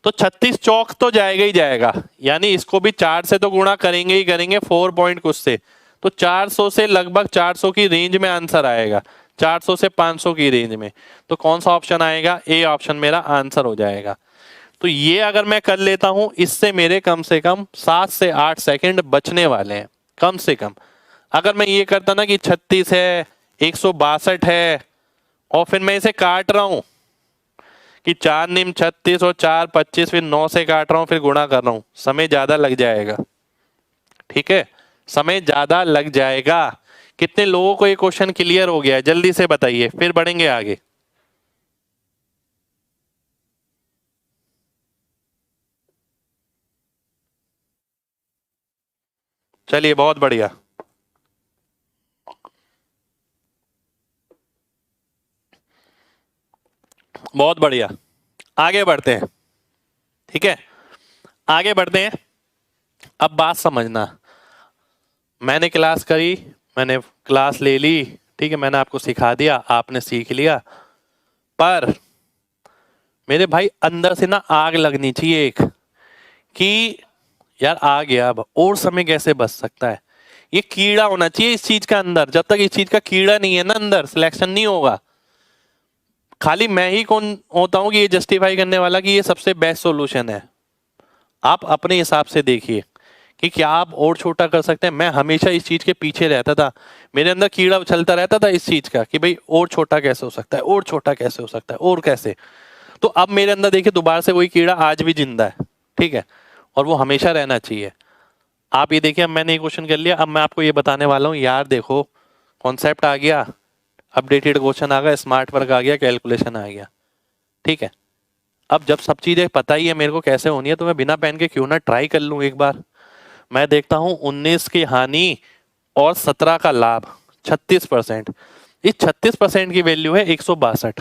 तो 36 चौक तो जाएगा ही जाएगा, यानी इसको भी 4 से तो गुणा करेंगे ही करेंगे 4 पॉइंट कुछ से। तो 400 से लगभग 400 की रेंज में आंसर आएगा, 400 से 500 की रेंज में। तो कौन सा ऑप्शन आएगा, ए ऑप्शन मेरा आंसर हो जाएगा। तो ये अगर मैं कर लेता हूं, इससे मेरे कम से कम 7 से 8 सेकंड बचने वाले हैं कम से कम। अगर मैं ये करता ना कि 36 है, 162 है, और फिर मैं इसे काट रहा हूं कि 4 निम 36 और 4 25, फिर 9 से काट रहा हूं, फिर गुणा कर रहा हूं, समय ज्यादा लग जाएगा। ठीक है, समय ज्यादा लग जाएगा। कितने लोगों को ये क्वेश्चन क्लियर हो गया है, जल्दी से बताइए, फिर बढ़ेंगे आगे। चलिए बहुत बढ़िया, बहुत बढ़िया, आगे बढ़ते हैं। ठीक है, आगे बढ़ते हैं। अब बात समझना, मैंने क्लास करी, मैंने क्लास ले ली, ठीक है, मैंने आपको सिखा दिया, आपने सीख लिया, पर मेरे भाई अंदर से ना आग लगनी चाहिए एक, कि यार आ गया अब और समय कैसे बच सकता है। ये कीड़ा होना चाहिए इस चीज का अंदर, जब तक इस चीज का कीड़ा नहीं है ना अंदर, सिलेक्शन नहीं होगा। खाली मैं ही कौन होता हूं कि ये जस्टिफाई करने वाला कि ये सबसे बेस्ट सॉल्यूशन है। आप अपने हिसाब से देखिए कि क्या आप और छोटा कर सकते हैं। मैं हमेशा इस चीज के पीछे रहता था, मेरे अंदर कीड़ा उछलता रहता था इस चीज का कि भाई और छोटा कैसे हो सकता है, और छोटा कैसे हो सकता है, और कैसे। तो अब मेरे अंदर देखिए दोबारा से वही कीड़ा आज भी जिंदा है, ठीक है, और वो हमेशा रहना चाहिए। आप ये देखिए, अब मैंने ये क्वेश्चन कर लिया, अब मैं आपको ये बताने वाला हूँ, यार देखो कॉन्सेप्ट आ गया, अपडेटेड क्वेश्चन आ गया, स्मार्ट वर्क आ गया, कैलकुलेशन आ गया। ठीक है, अब जब सब चीजें पता ही है मेरे को कैसे होनी है, तो मैं बिना पेन के क्यों ना ट्राई कर लूं एक बार। मैं देखता हूं 19 की हानि और 17 का लाभ 36%। इस 36% की वैल्यू है 162,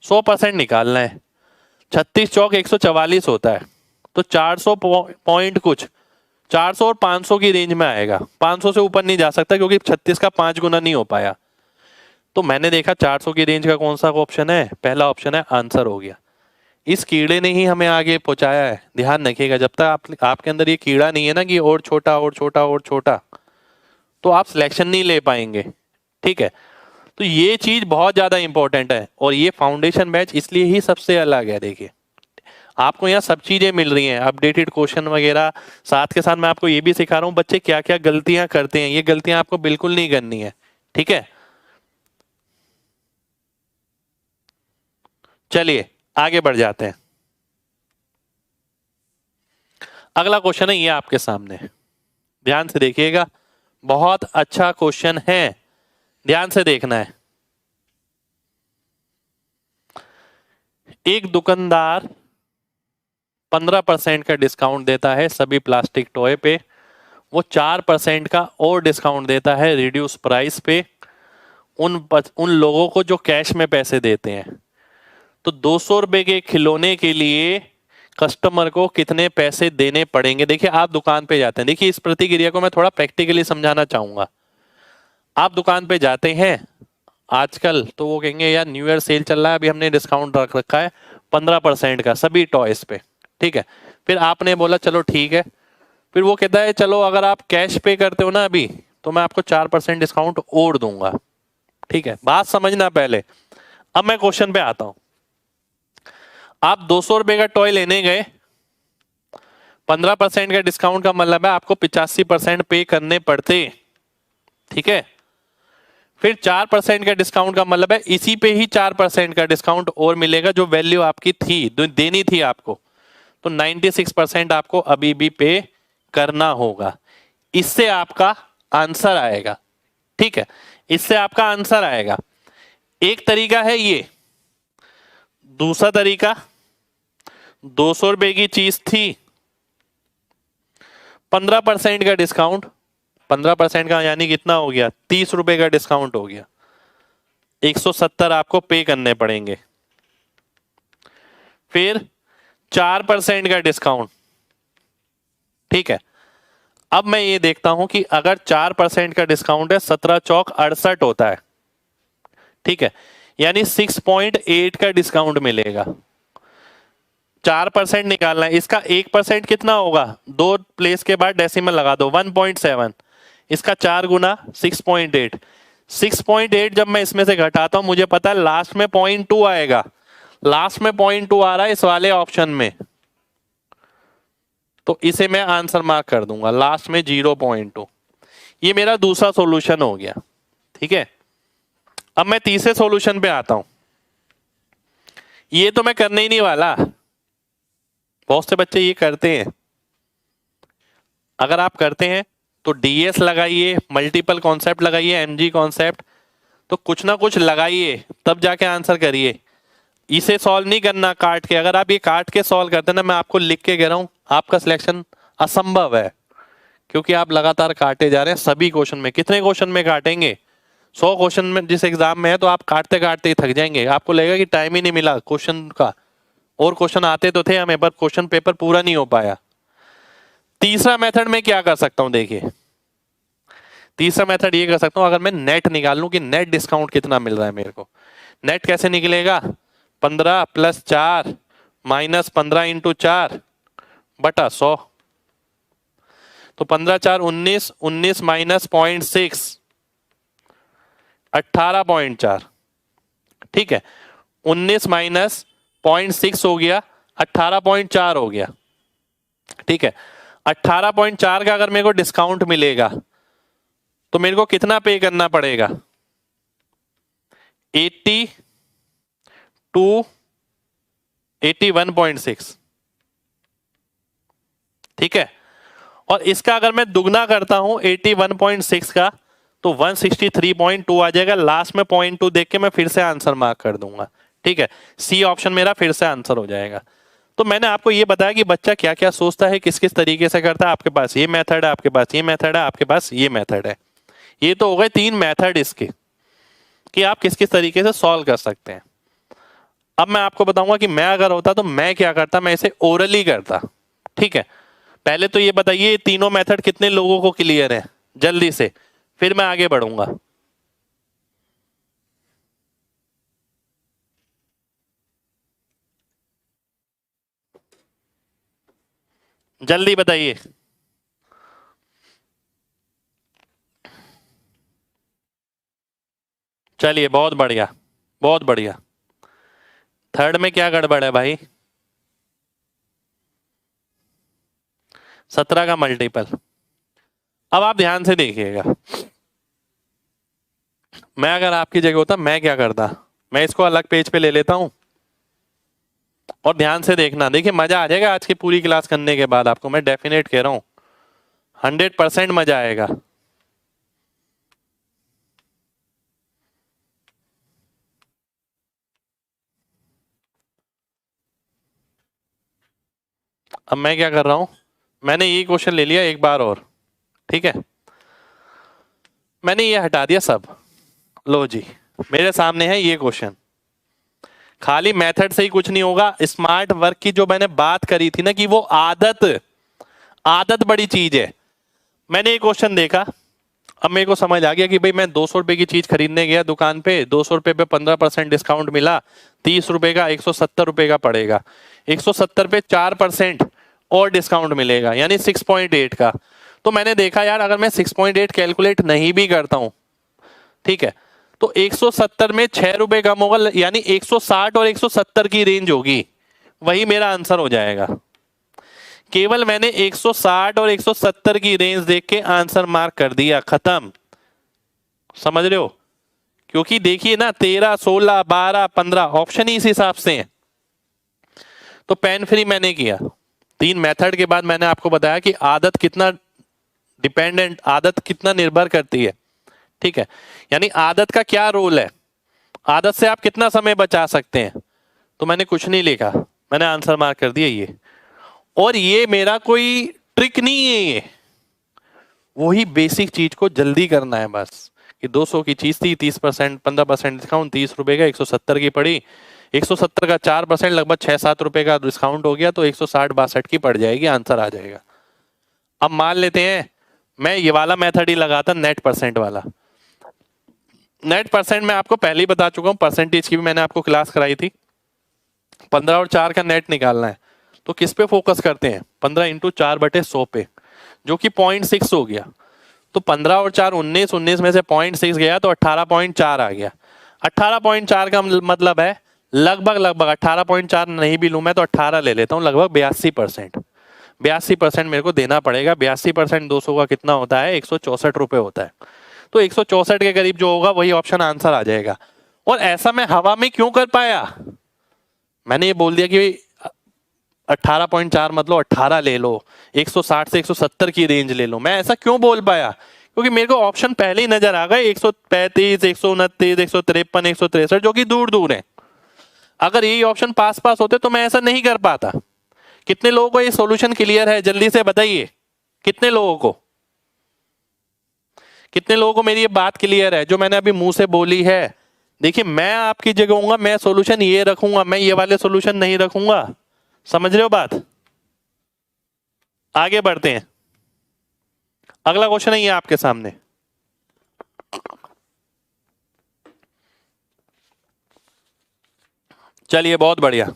100% निकालना है। 36 चौक 144 होता है, तो 400 पॉइंट कुछ, 400 और 500 की रेंज में आएगा, 500 से ऊपर नहीं जा सकता क्योंकि 36 का 5 गुना नहीं हो पाया। तो मैंने देखा 400 की रेंज का कौन सा ऑप्शन है, पहला ऑप्शन है, आंसर हो गया। इस कीड़े ने ही हमें आगे पहुंचाया है। ध्यान रखिएगा, जब तक आपके अंदर ये कीड़ा नहीं है ना कि और छोटा और छोटा और छोटा, तो आप सिलेक्शन नहीं ले पाएंगे। ठीक है, तो ये चीज बहुत ज्यादा इंपॉर्टेंट है, और ये फाउंडेशन बैच इसलिए ही सबसे अलग है। देखिए आपको यहाँ सब चीजें मिल रही हैं, अपडेटेड क्वेश्चन वगैरह, साथ के साथ मैं आपको ये भी सिखा रहा हूँ बच्चे क्या क्या गलतियां करते हैं, ये गलतियां आपको बिल्कुल नहीं करनी है। ठीक है, चलिए आगे बढ़ जाते हैं। अगला क्वेश्चन है ये आपके सामने, ध्यान से देखिएगा, बहुत अच्छा क्वेश्चन है, ध्यान से देखना है। एक दुकानदार 15% का डिस्काउंट देता है सभी प्लास्टिक टॉय पे, वो 4% का और डिस्काउंट देता है रिड्यूस प्राइस पे उन लोगों को जो कैश में पैसे देते हैं। तो 200 रुपए के खिलौने के लिए कस्टमर को कितने पैसे देने पड़ेंगे। देखिए आप दुकान पे जाते हैं, देखिए इस प्रतिक्रिया को मैं थोड़ा प्रैक्टिकली समझाना चाहूंगा। आप दुकान पे जाते हैं आजकल, तो वो कहेंगे यार न्यू ईयर सेल चल रहा है, अभी हमने डिस्काउंट रख रखा है 15% का सभी टॉयज पे। ठीक है, फिर आपने बोला चलो ठीक है, फिर वो कहता है चलो अगर आप कैश पे करते हो ना अभी, तो मैं आपको 4% डिस्काउंट और दूंगा। ठीक है, बात समझना पहले। अब मैं क्वेश्चन पे आता हूं। आप 200 रुपए का टॉय लेने गए, 15% का डिस्काउंट का मतलब है आपको 85% पे करने पड़ते। ठीक है, फिर 4% का डिस्काउंट का मतलब है इसी पे ही 4% का डिस्काउंट और मिलेगा, जो वैल्यू आपकी थी देनी थी आपको, तो 96% आपको अभी भी पे करना होगा। इससे आपका आंसर आएगा। ठीक है, इससे आपका आंसर आएगा। एक तरीका है ये, दूसरा तरीका 200 रुपए की चीज थी, 15% का डिस्काउंट, 15% का यानी कितना हो गया, 30 रुपए का डिस्काउंट हो गया, 170 आपको पे करने पड़ेंगे। फिर 4% का डिस्काउंट, ठीक है। अब मैं ये देखता हूं कि अगर 4% का डिस्काउंट है, 17 चौक 68 होता है, ठीक है, यानी 6.8 का डिस्काउंट मिलेगा। 4% निकालना है, इसका 1% कितना होगा, 2 प्लेस के बाद डेसिमल लगा दो, 1.7, इसका 4 गुना 6.8, 6.8 जब मैं इसमें से घटाता हूं मुझे पता है लास्ट में 0.2 आएगा, लास्ट में 0.2 आ रहा है इस वाले ऑप्शन में, तो इसे मैं आंसर मार्क कर दूंगा, लास्ट में 0.2। ये मेरा दूसरा सॉल्यूशन हो गया, ठीक है। अब मैं तीसरे सॉल्यूशन पे आता हूं, ये तो मैं करने ही नहीं वाला, बहुत से बच्चे ये करते हैं। अगर आप करते हैं तो डीएस लगाइए, मल्टीपल कॉन्सेप्ट लगाइए, एमजी कॉन्सेप्ट, तो कुछ ना कुछ लगाइए तब जाके आंसर करिए। इसे सॉल्व नहीं करना काट के, अगर आप ये काट के सॉल्व करते हैं ना, मैं आपको लिख के कह रहा हूं आपका सिलेक्शन असंभव है, क्योंकि आप लगातार काटे जा रहे हैं सभी क्वेश्चन में। कितने क्वेश्चन में काटेंगे, 100 क्वेश्चन में जिस एग्जाम में है तो आप काटते काटते ही थक जाएंगे, आपको लगेगा कि टाइम ही नहीं मिला क्वेश्चन का, और क्वेश्चन आते तो थे हमें पर क्वेश्चन पेपर पूरा नहीं हो पाया। तीसरा मेथड में क्या कर सकता हूं, देखिए तीसरा मेथड ये कर सकता हूं, अगर मैं नेट निकाल लूं कि नेट डिस्काउंट कितना मिल रहा है मेरे को, नेट कैसे निकलेगा, 15 + 4 - 15 × 4 बटा 100, तो 15 × 4 = 19, 19 - 0.6 18.4, ठीक है, 19 - 0.6 हो गया, 18.4 हो गया, ठीक है। 18.4 का अगर मेरे को डिस्काउंट मिलेगा तो मेरे को कितना पे करना पड़ेगा, 80 to 81.6, ठीक है। और इसका अगर मैं दुगना करता हूं 81.6 का तो 163.2 आ जाएगा, लास्ट में 0.2 देख के मैं फिर से आंसर मार्क कर दूंगा, ठीक है। सी ऑप्शन मेरा फिर से आंसर हो जाएगा। तो मैंने आपको ये बताया कि बच्चा क्या क्या सोचता है, किस किस तरीके से करता है। आपके पास ये मेथड है, आपके पास ये मेथड है, आपके पास ये मेथड है। ये तो हो गए 3 मेथड इसके कि आप किस किस तरीके से सॉल्व कर सकते हैं। अब मैं आपको बताऊंगा कि मैं अगर होता तो मैं क्या करता, मैं इसे ओरली करता, ठीक है। पहले तो ये बताइए तीनों मेथड कितने लोगों को क्लियर है जल्दी से, फिर मैं आगे बढ़ूंगा। जल्दी बताइए। चलिए बहुत बढ़िया, बहुत बढ़िया। थर्ड में क्या गड़बड़ है भाई, 17 का मल्टीपल। अब आप ध्यान से देखिएगा, मैं अगर आपकी जगह होता मैं क्या करता, मैं इसको अलग पेज पे ले लेता हूं और ध्यान से देखना, देखिए मजा आ जाएगा आज की पूरी क्लास करने के बाद, आपको मैं डेफिनेट कह रहा हूं 100% मजा आएगा। अब मैं क्या कर रहा हूं, मैंने ये क्वेश्चन ले लिया एक बार और, ठीक है, मैंने ये हटा दिया सब। लो जी, मेरे सामने है ये क्वेश्चन। खाली मेथड से ही कुछ नहीं होगा, स्मार्ट वर्क की जो मैंने बात करी थी ना कि वो आदत, आदत बड़ी चीज है। मैंने ये क्वेश्चन देखा, अब मेरे को समझ आ गया कि भाई मैं 200 रुपए की चीज खरीदने गया दुकान पे, 200 रुपए पे 15% डिस्काउंट मिला, 30 रुपए का 170 रुपए का पड़ेगा, 170 पे 4% और डिस्काउंट मिलेगा यानी 6.8 का। तो मैंने देखा यार अगर मैं 6.8 कैलकुलेट नहीं भी करता हूं, ठीक है, तो 170 में 6 रुपए कम होगा, यानी 160 और 170 की रेंज होगी, वही मेरा आंसर हो जाएगा। केवल मैंने 160 और 170 की रेंज देख के आंसर मार्क कर दिया, खत्म। समझ रहे हो, क्योंकि देखिए ना 13, 16, 12, 15 ऑप्शन ही इस हिसाब से हैं। तो पेन फ्री मैंने किया, 3 मेथड के बाद मैंने आपको बताया कि आदत कितना डिपेंडेंट, आदत कितना निर्भर करती है, ठीक है। यानी आदत का क्या रोल है, आदत से आप कितना समय बचा सकते हैं? तो मैंने कुछ नहीं लिखा, मैंने आंसर मार्क कर दिया ये। और ये मेरा कोई ट्रिक नहीं है, ये वही बेसिक चीज को जल्दी करना है बस। कि 200 की चीज थी, 30% 15% डिस्काउंट, 30 रुपए का 170 की पड़ी, 170 का 4% लगभग 6-7 रुपए का डिस्काउंट हो गया, तो 160-62 की पड़ जाएगी, आंसर आ जाएगा। अब मान लेते हैं मैं ये वाला मेथड ही लगाता, नेट परसेंट वाला। नेट परसेंट मैं आपको पहले ही बता चुका हूं, परसेंटेज की भी मैंने आपको क्लास कराई थी। 15 और 4 का नेट निकालना है, तो किस पे फोकस करते हैं? 15 इंटू 4/100 पे, जो कि 0.6 हो गया। तो 15 और 4 19, 19 में से 0.6 गया तो 18.4 आ गया। 18.4 का मतलब है लगभग 18.4 नहीं भी लूं मैं तो 18 ले लेता हूं, लगभग 82%। 82% मेरे को देना पड़ेगा। 82% 200 का कितना होता है? 164 रुपए होता है। तो 164 के करीब जो होगा वही ऑप्शन आंसर आ जाएगा। और ऐसा मैं हवा में क्यों कर पाया? मैंने ये बोल दिया कि 18.4 मतलब 18 ले लो, 160 से 170 की रेंज ले लो। मैं ऐसा क्यों बोल पाया? क्योंकि मेरे को ऑप्शन पहले ही नजर आ गए, 135, 129, 153, 163, जो कि दूर दूर है। अगर यही ऑप्शन पास पास होते तो मैं ऐसा नहीं कर पाता। कितने लोगों को ये सॉल्यूशन क्लियर है? जल्दी से बताइए, कितने लोगों को, कितने लोगों को मेरी ये बात क्लियर है जो मैंने अभी मुंह से बोली है? देखिए, मैं आपकी जगह होऊंगा, मैं सॉल्यूशन ये रखूंगा, मैं ये वाले सॉल्यूशन नहीं रखूंगा। समझ रहे हो बात? आगे बढ़ते हैं। अगला क्वेश्चन है ये आपके सामने। चलिए, बहुत बढ़िया,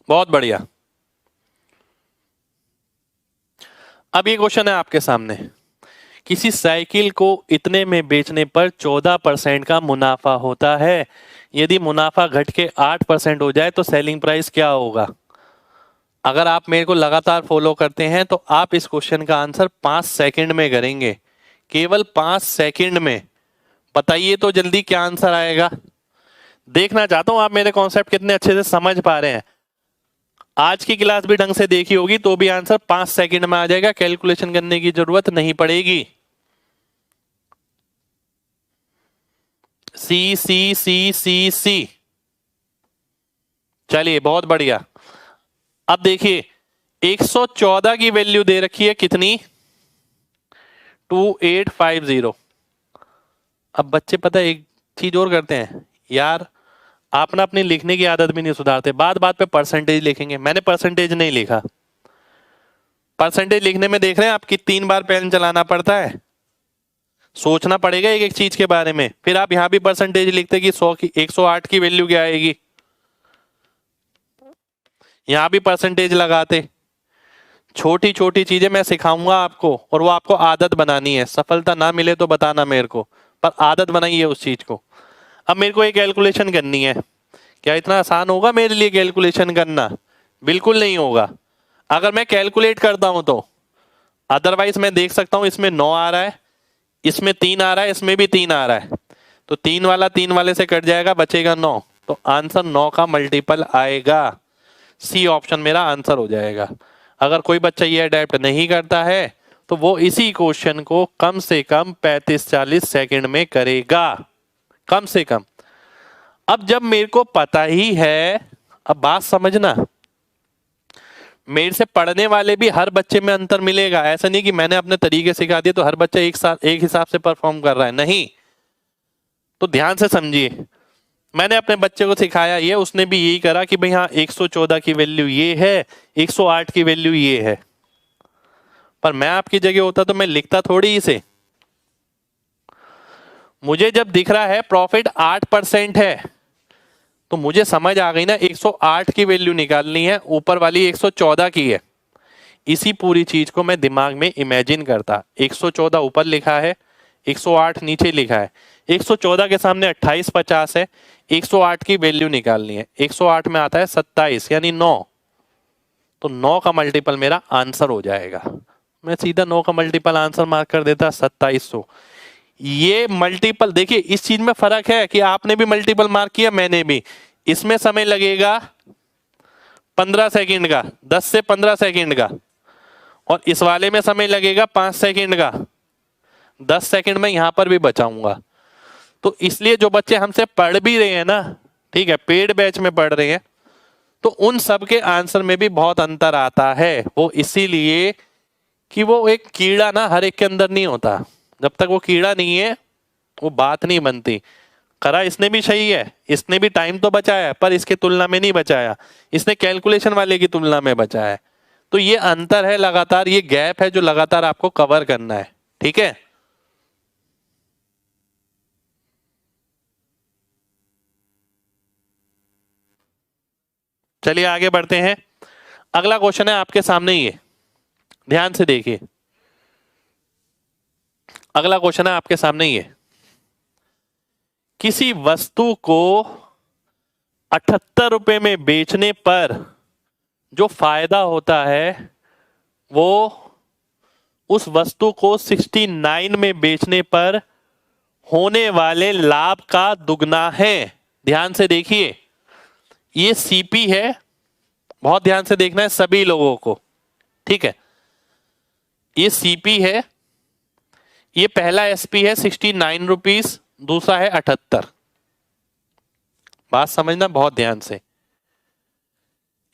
बहुत बढ़िया। अब ये क्वेश्चन है आपके सामने। किसी साइकिल को इतने में बेचने पर 14% का मुनाफा होता है। यदि मुनाफा घट के 8% हो जाए तो सेलिंग प्राइस क्या होगा? अगर आप मेरे को लगातार फॉलो करते हैं तो आप इस क्वेश्चन का आंसर 5 सेकंड में करेंगे, केवल 5 सेकंड में। बताइए तो जल्दी क्या आंसर आएगा। देखना चाहता हूं आप मेरे कॉन्सेप्ट कितने अच्छे से समझ पा रहे हैं। आज की क्लास भी ढंग से देखी होगी तो भी आंसर 5 सेकंड में आ जाएगा, कैलकुलेशन करने की जरूरत नहीं पड़ेगी। सी सी सी सी सी। चलिए, बहुत बढ़िया। अब देखिए, 114 की वैल्यू दे रखी है कितनी? 2850। अब बच्चे पता है एक चीज और करते हैं यार, आप ना अपनी लिखने की आदत भी नहीं सुधारते, बात बात पे परसेंटेज लिखेंगे। मैंने परसेंटेज नहीं लिखा। परसेंटेज लिखने में देख रहे हैं आपकी 3 बार पेन चलाना पड़ता है, सोचना पड़ेगा एक एक चीज के बारे में। फिर आप यहां भी परसेंटेज लिखते कि 100 की 108 की वैल्यू क्या आएगी, यहां भी परसेंटेज लगाते। छोटी छोटी चीजें मैं सिखाऊंगा आपको और वो आपको आदत बनानी है। सफलता ना मिले तो बताना मेरे को, पर आदत बनाइए उस चीज को। अब मेरे को एक कैलकुलेशन करनी है। क्या इतना आसान होगा मेरे लिए कैलकुलेशन करना? बिल्कुल नहीं होगा। अगर मैं कैलकुलेट करता हूं तो, अदरवाइज मैं देख सकता हूं इसमें 9 आ रहा है, इसमें 3 आ रहा है, इसमें भी 3 आ रहा है, तो 3 वाला 3 वाले से कट जाएगा, बचेगा 9। तो आंसर 9 का मल्टीपल आएगा। सी ऑप्शन मेरा आंसर हो जाएगा। अगर कोई बच्चा ये अडेप्ट नहीं करता है तो वो इसी क्वेश्चन को कम से कम 35-40 सेकंड में करेगा, कम से कम। अब जब मेरे को पता ही है, अब बात समझना, मेरे से पढ़ने वाले भी हर बच्चे में अंतर मिलेगा। ऐसा नहीं कि मैंने अपने तरीके सिखा दिए तो हर बच्चा एक साथ एक हिसाब से परफॉर्म कर रहा है, नहीं। तो ध्यान से समझिए, मैंने अपने बच्चे को सिखाया ये, उसने भी यही करा कि भाई हाँ 114 की वैल्यू ये है, 108 की वैल्यू ये है। पर मैं आपकी जगह होता तो मैं लिखता थोड़ी इसे। मुझे जब दिख रहा है प्रॉफिट 8% है तो मुझे समझ आ गई ना, 108 की वैल्यू निकालनी है, ऊपर वाली 114 की है। इसी पूरी चीज को मैं दिमाग में इमेजिन करता। 114 ऊपर लिखा है, 108 नीचे लिखा है, 114 के सामने 2850 है, 108 की वैल्यू निकालनी है। 108 में आता है 27 यानी 9, तो 9 का मल्टीपल मेरा आंसर हो जाएगा। मैं सीधा 9 का मल्टीपल आंसर मार्क कर देता, 2700। ये मल्टीपल देखिए, इस चीज में फर्क है कि आपने भी मल्टीपल मार्क किया, मैंने भी। इसमें समय लगेगा 15 सेकंड का, 10 से 15 सेकंड का, और इस वाले में समय लगेगा 5 सेकंड का। 10 सेकंड में यहां पर भी बचाऊंगा। तो इसलिए जो बच्चे हमसे पढ़ भी रहे हैं ना, ठीक है, पेड बैच में पढ़ रहे हैं, तो उन सब के आंसर में भी बहुत अंतर आता है। वो इसीलिए कि वो एक कीड़ा ना हर एक के अंदर नहीं होता। जब तक वो कीड़ा नहीं है वो बात नहीं बनती। करा इसने भी सही है, इसने भी टाइम तो बचाया पर इसके तुलना में नहीं बचाया, इसने कैलकुलेशन वाले की तुलना में बचाया है। तो ये अंतर है लगातार, ये गैप है जो लगातार आपको कवर करना है। ठीक है, चलिए आगे बढ़ते हैं। अगला क्वेश्चन है आपके सामने, ये ध्यान से देखिए। अगला क्वेश्चन है आपके सामने, ये किसी वस्तु को 78 रुपए में बेचने पर जो फायदा होता है वो उस वस्तु को 69 में बेचने पर होने वाले लाभ का दुगना है। ध्यान से देखिए, ये सीपी है, बहुत ध्यान से देखना है सभी लोगों को। ठीक है, ये सीपी है, ये पहला एसपी है 69 रुपीज, दूसरा है 78। बात समझना बहुत ध्यान से।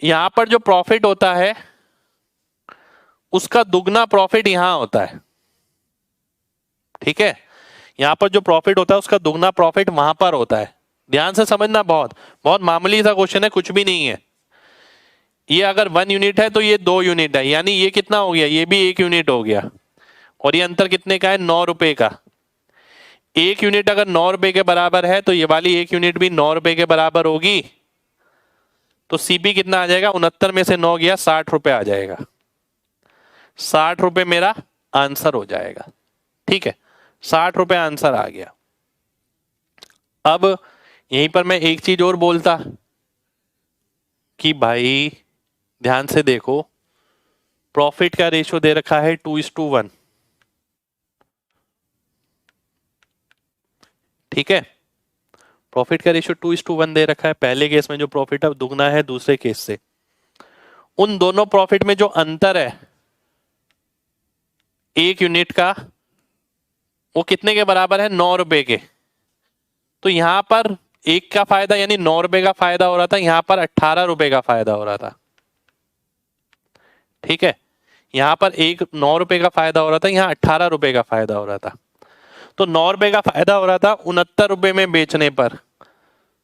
यहां पर जो प्रॉफिट होता है उसका दुगना प्रॉफिट यहां होता है। ठीक है, यहां पर जो प्रॉफिट होता है उसका दुगना प्रॉफिट वहां पर होता है। ध्यान से समझना, बहुत बहुत मामूली सा क्वेश्चन है, कुछ भी नहीं है। ये अगर 1 यूनिट है तो ये 2 यूनिट है, यानी ये कितना हो गया, ये भी 1 यूनिट हो गया। और ये अंतर कितने का है, 9 रुपए का। 1 यूनिट अगर 9 रुपए के बराबर है तो ये वाली 1 यूनिट भी 9 रुपए के बराबर होगी। तो सीपी कितना आ जाएगा, 69 में से 9 गया, 60 रुपए आ जाएगा। 60 रुपए मेरा आंसर हो जाएगा। ठीक है, 60 रुपए आंसर आ गया। अब यहीं पर मैं एक चीज और बोलता कि भाई ध्यान से देखो, प्रॉफिट का रेशियो दे रखा है 2:1। ठीक है, प्रॉफिट का रेशियो 2:1 दे रखा है। पहले केस में जो प्रॉफिट है दुगना है दूसरे केस से। उन दोनों प्रॉफिट में जो अंतर है 1 यूनिट का, वो कितने के बराबर है, 9 रुपए के। तो यहां पर 1 का फायदा यानी 9 रुपए का फायदा हो रहा था, यहां पर 18 रुपए का फायदा हो रहा था। ठीक है, यहां पर 9 रुपए का फायदा हो रहा था, यहां 18 रुपए का फायदा हो रहा था। तो 9 रुपए का फायदा हो रहा था 69 रुपए में बेचने पर,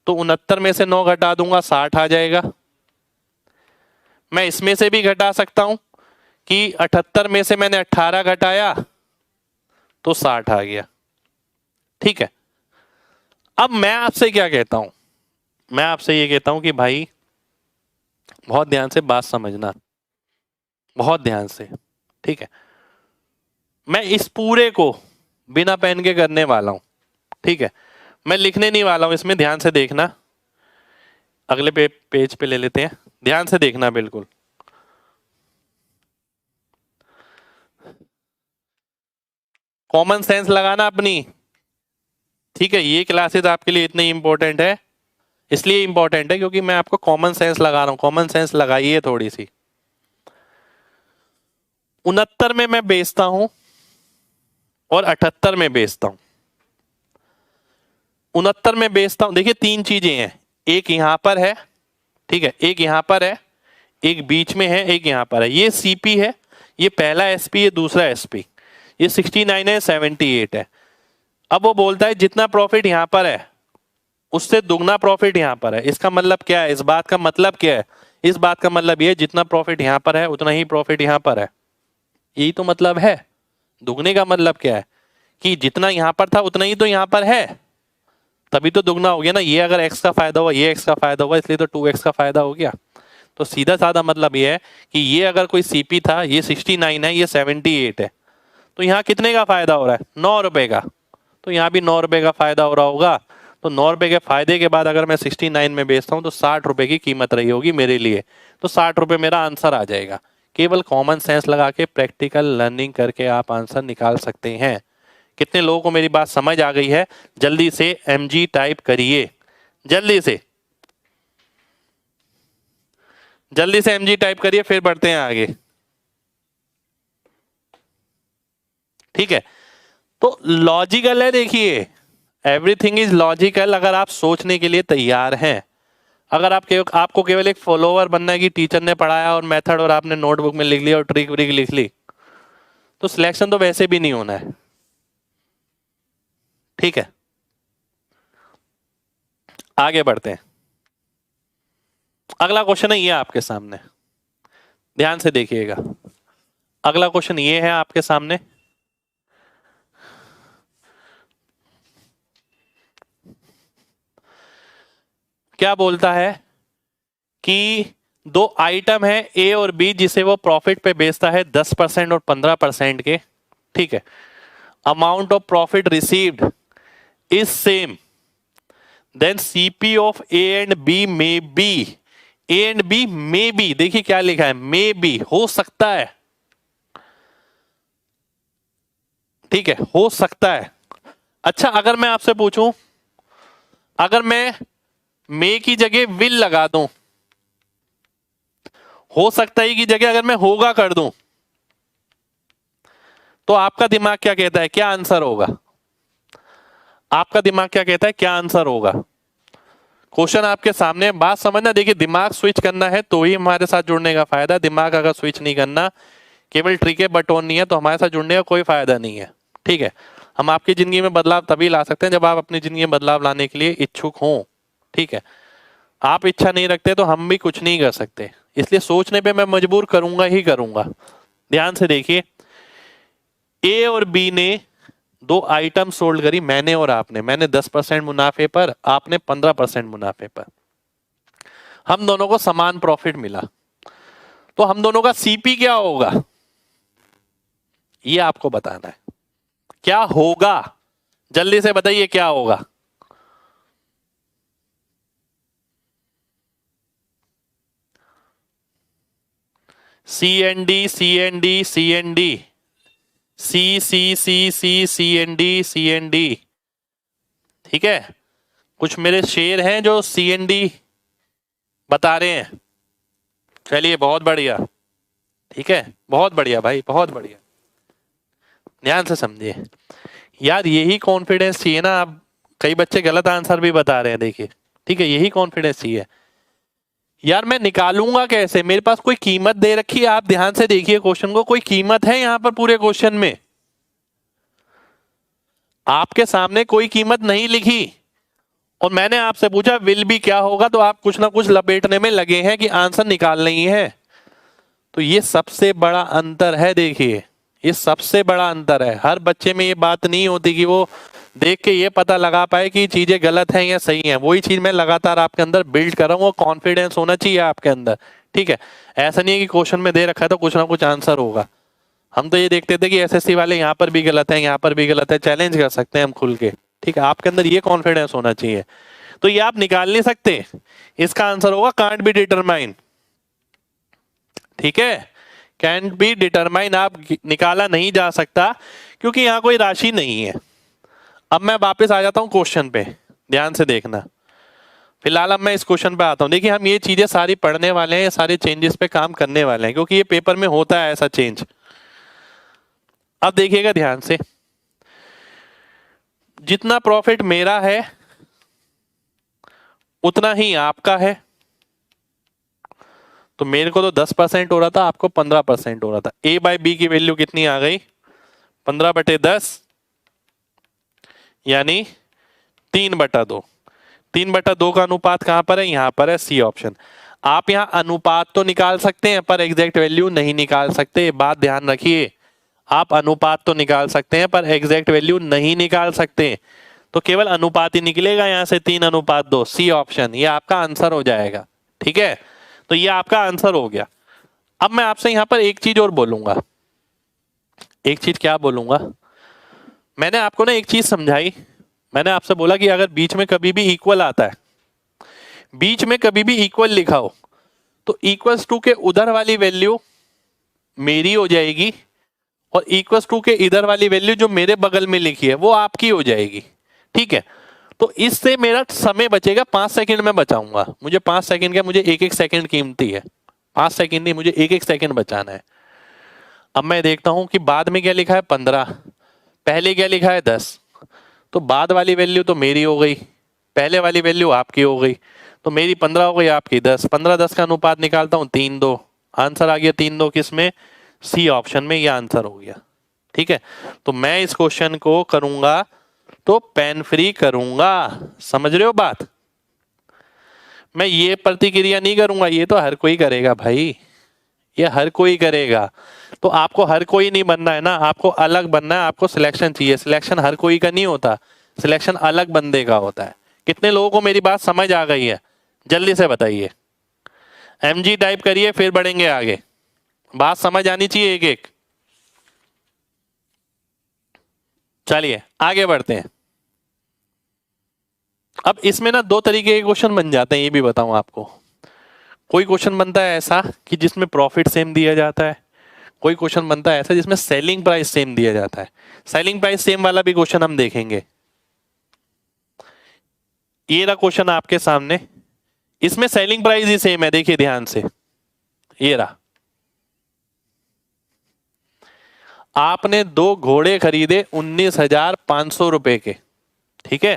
तो 69 में से 9 घटा दूंगा, 60 आ जाएगा। मैं इसमें से भी घटा सकता हूं कि 78 में से मैंने 18 घटाया तो 60 आ गया। ठीक है, अब मैं आपसे क्या कहता हूं, मैं आपसे ये कहता हूं कि भाई बहुत ध्यान से बात समझना, बहुत ध्यान से। ठीक है, मैं इस पूरे को बिना पेन के करने वाला हूं। ठीक है, मैं लिखने नहीं वाला हूं इसमें, ध्यान से देखना। अगले पेज पे ले लेते हैं, ध्यान से देखना बिल्कुल। कॉमन सेंस लगाना अपनी। ठीक है, ये क्लासेस आपके लिए इतनी इंपॉर्टेंट है, इसलिए इंपॉर्टेंट है क्योंकि मैं आपको कॉमन सेंस लगा रहा हूं। कॉमन सेंस लगाइए थोड़ी सी। 69 में मैं बेचता हूं और 78 में बेचता हूं। 69 में बेचता हूं, देखिए 3 चीजें हैं, एक यहां पर है, ठीक है, एक यहां पर है, एक बीच में है, एक यहां पर है। ये सीपी है, ये पहला एसपी, ये दूसरा एसपी। ये 69 है, 78 है। अब वो बोलता है जितना प्रॉफिट यहां पर है उससे दुगना प्रॉफिट यहां पर है। इसका मतलब क्या है, इस बात का मतलब क्या है, इस बात का मतलब ये जितना प्रॉफिट यहां पर है उतना ही प्रॉफिट यहां पर है। यही तो मतलब है। दुगने का मतलब क्या है कि जितना यहां पर था उतना ही तो यहां पर है, तभी तो दुगना हो गया ना। ये अगर x का फायदा हुआ, ये x का फायदा हुआ, इसलिए तो 2x का फायदा हो गया। तो सीधा साधा मतलब ये है कि ये अगर कोई सीपी था, ये 69 है, ये 78 है, तो यहाँ कितने का फायदा हो रहा है, 9 रुपए का। तो यहाँ भी 9 रुपए का फायदा हो रहा होगा। तो 9 रुपए के फायदे के बाद अगर मैं 69 में बेचता हूँ तो 60 रुपए की कीमत रही होगी मेरे लिए। तो 60 रुपए मेरा आंसर आ जाएगा। केवल कॉमन सेंस लगा के, प्रैक्टिकल लर्निंग करके आप आंसर निकाल सकते हैं। कितने लोगों को मेरी बात समझ आ गई है? जल्दी से mg टाइप करिए, जल्दी से, जल्दी से mg टाइप करिए, फिर बढ़ते हैं आगे। ठीक है, तो लॉजिकल है, देखिए एवरीथिंग इज लॉजिकल अगर आप सोचने के लिए तैयार हैं। अगर आपको केवल एक फॉलोअर बनना है कि टीचर ने पढ़ाया और मेथड और आपने नोटबुक में लिख लिया और ट्रिक व्रिक लिख ली, तो सिलेक्शन तो वैसे भी नहीं होना है। ठीक है, आगे बढ़ते हैं। अगला क्वेश्चन है ये आपके सामने, ध्यान से देखिएगा। अगला क्वेश्चन ये है आपके सामने, क्या बोलता है कि दो आइटम है ए और बी जिसे वो प्रॉफिट पे बेचता है 10% और 15% के। ठीक है, amount of profit received is same, then CP of A and B may be, A and B may be, देखिए क्या लिखा है, मे बी, हो सकता है। ठीक है, हो सकता है। अच्छा, अगर मैं आपसे पूछूं, अगर मैं मे की जगह विल लगा दूं, हो सकता है की जगह अगर मैं होगा कर दूं, तो आपका दिमाग क्या कहता है, क्या आंसर होगा? आपका दिमाग क्या कहता है, क्या आंसर होगा? क्वेश्चन आपके सामने, बात समझना। देखिए, दिमाग स्विच करना है तो ही हमारे साथ जुड़ने का फायदा। दिमाग अगर स्विच नहीं करना, केवल ट्रिक है बटोन नहीं है, तो हमारे साथ जुड़ने का कोई फायदा नहीं है। ठीक है, हम आपकी जिंदगी में बदलाव तभी ला सकते हैं जब आप अपनी जिंदगी में बदलाव लाने के लिए इच्छुक हों। ठीक है, आप इच्छा नहीं रखते तो हम भी कुछ नहीं कर सकते, इसलिए सोचने पे मैं मजबूर करूंगा ही करूंगा। ध्यान से देखिए, ए और बी ने दो आइटम सोल्ड करी, मैंने और आपने। मैंने 10% मुनाफे पर, आपने 15% मुनाफे पर। हम दोनों को समान प्रॉफिट मिला, तो हम दोनों का सीपी क्या होगा, ये आपको बताना है। क्या होगा, जल्दी से बताइए क्या होगा। C N D, C N D, C N D, C C C C C N D, C N D. ठीक है, कुछ मेरे शेर हैं जो सी एन डी बता रहे हैं। चलिए, बहुत बढ़िया। ठीक है, बहुत बढ़िया भाई, बहुत बढ़िया। ध्यान से समझिए यार, यही कॉन्फिडेंस चाहिए ना। आप, कई बच्चे गलत आंसर भी बता रहे हैं, देखिए। ठीक है, यही कॉन्फिडेंस चाहिए यार। मैं निकालूंगा कैसे, मेरे पास कोई कीमत दे रखी है। आप ध्यान से देखिए क्वेश्चन को, कोई कीमत है यहां पर पूरे क्वेश्चन में? आपके सामने कोई कीमत नहीं लिखी, और मैंने आपसे पूछा विल भी क्या होगा, तो आप कुछ ना कुछ लपेटने में लगे हैं कि आंसर निकालना ही है। तो ये सबसे बड़ा अंतर है। देखिए, ये सबसे बड़ा अंतर है। हर बच्चे में ये बात नहीं होती कि वो देख के ये पता लगा पाए कि चीजें गलत हैं या सही हैं। वही चीज मैं लगातार आपके अंदर बिल्ड कर रहा हूँ, वो कॉन्फिडेंस होना चाहिए आपके अंदर। ठीक है, ऐसा नहीं है कि क्वेश्चन में दे रखा है तो कुछ ना कुछ आंसर होगा। हम तो ये देखते थे कि एसएससी वाले यहाँ पर भी गलत है, यहाँ पर भी गलत है, चैलेंज कर सकते हैं हम खुल के। ठीक है, आपके अंदर ये कॉन्फिडेंस होना चाहिए। तो ये आप निकाल नहीं सकते, इसका आंसर होगा कांट बी डिटरमाइन। ठीक है, कैन बी डिटरमाइन, आप निकाला नहीं जा सकता क्योंकि यहां कोई राशि नहीं है। अब मैं वापस आ जाता हूं क्वेश्चन पे, ध्यान से देखना। फिलहाल अब मैं इस क्वेश्चन पे आता हूं। देखिए, हम ये चीजें सारी पढ़ने वाले हैं, ये सारे चेंजेस पे काम करने वाले हैं, क्योंकि ये पेपर में होता है ऐसा चेंज। अब देखिएगा ध्यान से, जितना प्रॉफिट मेरा है उतना ही आपका है। तो मेरे को तो 10% हो रहा था, आपको 15% हो रहा था। ए बाई बी की वैल्यू कितनी आ गई, 15/10, यानी 3/2। 3/2 का अनुपात कहां पर है, यहां पर है, सी ऑप्शन। आप यहां अनुपात तो निकाल सकते हैं पर एग्जैक्ट वैल्यू नहीं निकाल सकते, बात ध्यान रखिए। आप अनुपात तो निकाल सकते हैं पर एग्जैक्ट वैल्यू नहीं निकाल सकते, तो केवल अनुपात ही निकलेगा यहां से, 3/2, सी ऑप्शन, ये आपका आंसर हो जाएगा। ठीक है, तो ये आपका आंसर हो गया। अब मैं आपसे यहां पर एक चीज और बोलूंगा। एक चीज क्या बोलूंगा, मैंने आपको ना एक चीज समझाई। मैंने आपसे बोला कि अगर बीच में कभी भी इक्वल आता है, बीच में कभी भी इक्वल लिखा हो, तो इक्वल्स टू के उधर वाली वैल्यू मेरी हो जाएगी, और इक्वल्स टू के इधर वाली वैल्यू जो मेरे बगल में लिखी है वो आपकी हो जाएगी। ठीक है, तो इससे मेरा समय बचेगा, 5 सेकंड में बचाऊंगा। मुझे 5 सेकंड क्या, मुझे 1-1 सेकंड कीमती है। 5 सेकंड नहीं, मुझे 1-1 सेकंड बचाना है। अब मैं देखता हूं कि बाद में क्या लिखा है, 15, पहले क्या लिखा है, 10। तो बाद वाली वैल्यू तो मेरी हो गई, पहले वाली वैल्यू आपकी हो गई, तो मेरी 15 हो गई, आपकी 10, 15-10 का अनुपात निकालता हूं 3-2, आंसर आ गया 3-2 किस में, सी ऑप्शन में, ये आंसर हो गया। ठीक है, तो मैं इस क्वेश्चन को करूंगा तो पेन फ्री करूंगा, समझ रहे हो बात। मैं ये प्रतिक्रिया नहीं करूंगा, ये तो हर कोई करेगा भाई, ये हर कोई करेगा। तो आपको हर कोई नहीं बनना है ना, आपको अलग बनना है, आपको सिलेक्शन चाहिए। सिलेक्शन हर कोई का नहीं होता, सिलेक्शन अलग बंदे का होता है। कितने लोगों को मेरी बात समझ आ गई है, जल्दी से बताइए। MG टाइप करिए, फिर बढ़ेंगे आगे, बात समझ आनी चाहिए एक एक। चलिए आगे बढ़ते हैं। अब इसमें ना दो तरीके के क्वेश्चन बन जाते हैं, ये भी बताऊं आपको। कोई क्वेश्चन बनता है ऐसा कि जिसमें प्रॉफिट सेम दिया जाता है, कोई क्वेश्चन बनता है ऐसा जिसमें सेलिंग प्राइस सेम दिया जाता है। सेलिंग प्राइस सेम वाला भी क्वेश्चन हम देखेंगे। ये रहा क्वेश्चन आपके सामने, इसमें सेलिंग प्राइस ही सेम है, देखिए ध्यान से, ये रहा। आपने 2 घोड़े खरीदे 19,500 रुपए के, ठीक है।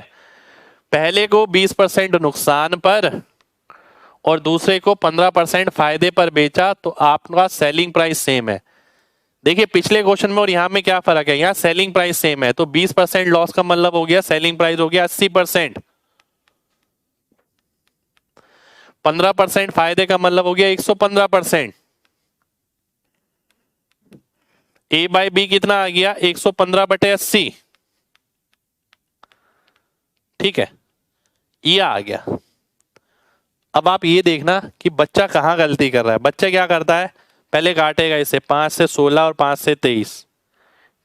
पहले को 20% नुकसान पर और दूसरे को 15% फायदे पर बेचा, तो आपका सेलिंग प्राइस सेम है। देखिए पिछले क्वेश्चन में और यहां में क्या फर्क है, यहां सेलिंग प्राइस सेम है, तो 20% लॉस का मतलब हो गया सेलिंग प्राइस हो गया 80%, 15% फायदे का मतलब हो गया 115%। A बाई बी कितना आ गया, 115/80, ठीक है, ये आ गया। अब आप ये देखना कि बच्चा कहां गलती कर रहा है। बच्चा क्या करता है, पहले काटेगा इसे 5 से 16 और 5 से 23,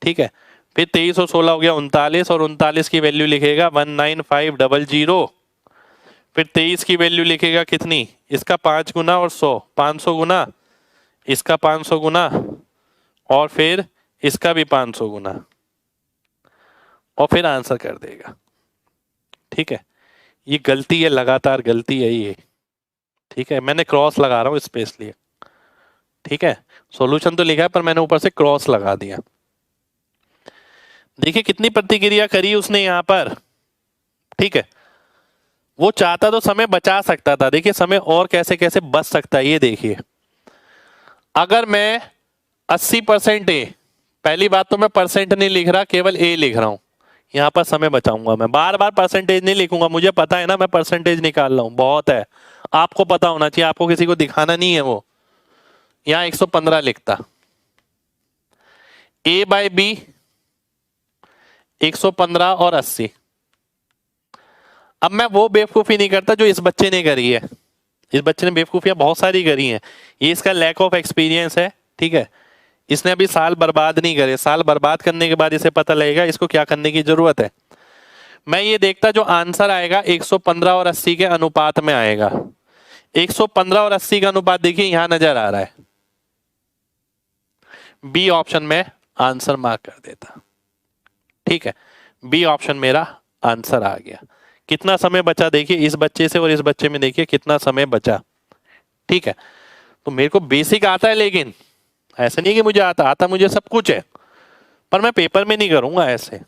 ठीक है, फिर 23 और 16 हो गया 39, और 39 की वैल्यू लिखेगा 19500। फिर 23 की वैल्यू लिखेगा कितनी, इसका 5 गुना और 100, 500 गुना, इसका 500 गुना, और फिर इसका भी 500 गुना, और फिर आंसर कर देगा। ठीक है, ये गलती है, लगातार गलती है ये, ठीक है। मैंने क्रॉस लगा रहा हूं स्पेशली, ठीक है, सॉल्यूशन तो लिखा है पर मैंने ऊपर से क्रॉस लगा दिया। देखिए कितनी प्रतिक्रिया करी उसने यहां पर, ठीक है। वो चाहता तो समय बचा सकता था, देखिए समय और कैसे कैसे बच सकता है, ये देखिए। अगर मैं 80% ए, पहली बात तो मैं परसेंट नहीं लिख रहा, केवल ए लिख रहा हूं, यहां पर समय बचाऊंगा। मैं बार बार परसेंटेज नहीं लिखूंगा, मुझे पता है ना मैं परसेंटेज निकाल रहा हूं, बहुत है, आपको पता होना चाहिए, आपको किसी को दिखाना नहीं है वो। यहां 115 लिखता, A बाई बी 115 और 80। अब मैं वो बेवकूफी नहीं करता जो इस बच्चे ने करी है। इस बच्चे ने बेवकूफियां बहुत सारी करी हैं, ये इसका लैक ऑफ एक्सपीरियंस है, ठीक है। इसने अभी साल बर्बाद नहीं करे, साल बर्बाद करने के बाद इसे पता लगेगा इसको क्या करने की जरूरत है। मैं ये देखता जो आंसर आएगा 115 और 80 के अनुपात में आएगा। 115 और 80 का अनुपात देखिए यहां नजर आ रहा है, बी ऑप्शन में आंसर मार्क कर देता, ठीक है। बी ऑप्शन मेरा आंसर आ गया। कितना समय बचा देखिए इस बच्चे से और इस बच्चे में, देखिए कितना समय बचा, ठीक है। तो मेरे को बेसिक आता है, लेकिन ऐसा नहीं कि मुझे आता मुझे सब कुछ है, पर मैं पेपर में नहीं करूंगा ऐसे,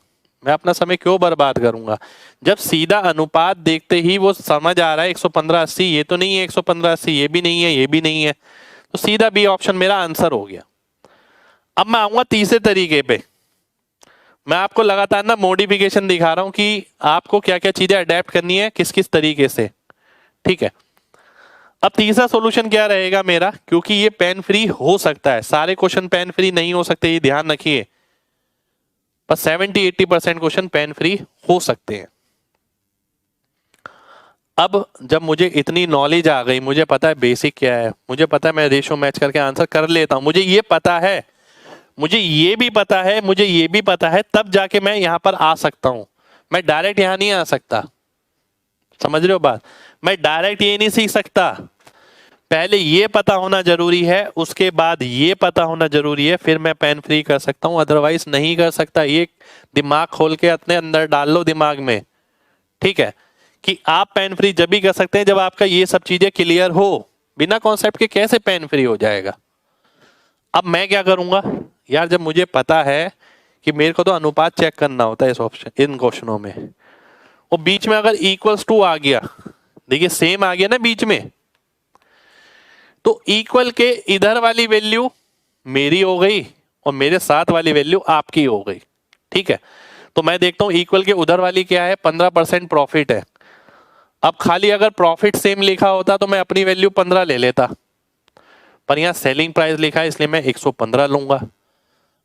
मैं अपना समय क्यों बर्बाद करूंगा। जब सीधा अनुपात देखते ही वो समझ आ रहा है 115-80, ये तो नहीं है 115-80, ये भी नहीं है, ये भी नहीं है, तो सीधा बी ऑप्शन मेरा आंसर हो गया। अब मैं आऊंगा तीसरे तरीके पे, मैं आपको लगातार ना मॉडिफिकेशन दिखा रहा हूं कि आपको क्या क्या चीजें अडेप्ट करनी है किस किस तरीके से, ठीक है। अब तीसरा सॉल्यूशन क्या रहेगा मेरा, क्योंकि ये पेन फ्री हो सकता है, सारे क्वेश्चन पेन फ्री नहीं हो सकते, ये ध्यान रखिए, पर 70-80% क्वेश्चन पेन फ्री हो सकते हैं। अब जब मुझे इतनी नॉलेज आ गई, मुझे पता है बेसिक क्या है, मुझे पता है मैं रेशो मैच करके आंसर कर लेता हूं, मुझे ये पता है, मुझे ये भी पता है, मुझे ये भी पता है, तब जाके मैं यहां पर आ सकता हूं। मैं डायरेक्ट यहां नहीं आ सकता, समझ रहे हो बात। मैं डायरेक्ट ये नहीं सीख सकता, पहले ये पता होना जरूरी है, उसके बाद ये पता होना जरूरी है, फिर मैं पेन फ्री कर सकता हूं, अदरवाइज नहीं कर सकता। ये दिमाग खोल के अपने अंदर डाल लो दिमाग में, ठीक है, कि आप पेन फ्री जब भी कर सकते हैं जब आपका ये सब चीजें क्लियर हो। बिना कॉन्सेप्ट के कैसे पेन फ्री हो जाएगा। अब मैं क्या करूंगा यार, जब मुझे पता है कि मेरे को तो अनुपात चेक करना होता है इस ऑप्शन, इन क्वेश्चनों में। और बीच में अगर इक्वल्स टू आ गया, देखिए सेम आ गया ना बीच में, तो इक्वल के इधर वाली वैल्यू मेरी हो गई और मेरे साथ वाली वैल्यू आपकी हो गई। ठीक है, तो मैं देखता हूं इक्वल के उधर वाली क्या है, 15% प्रॉफिट है। अब खाली अगर प्रॉफिट सेम लिखा होता तो मैं अपनी वैल्यू 15 ले लेता, पर यहां सेलिंग प्राइस लिखा है इसलिए मैं 115 लूंगा।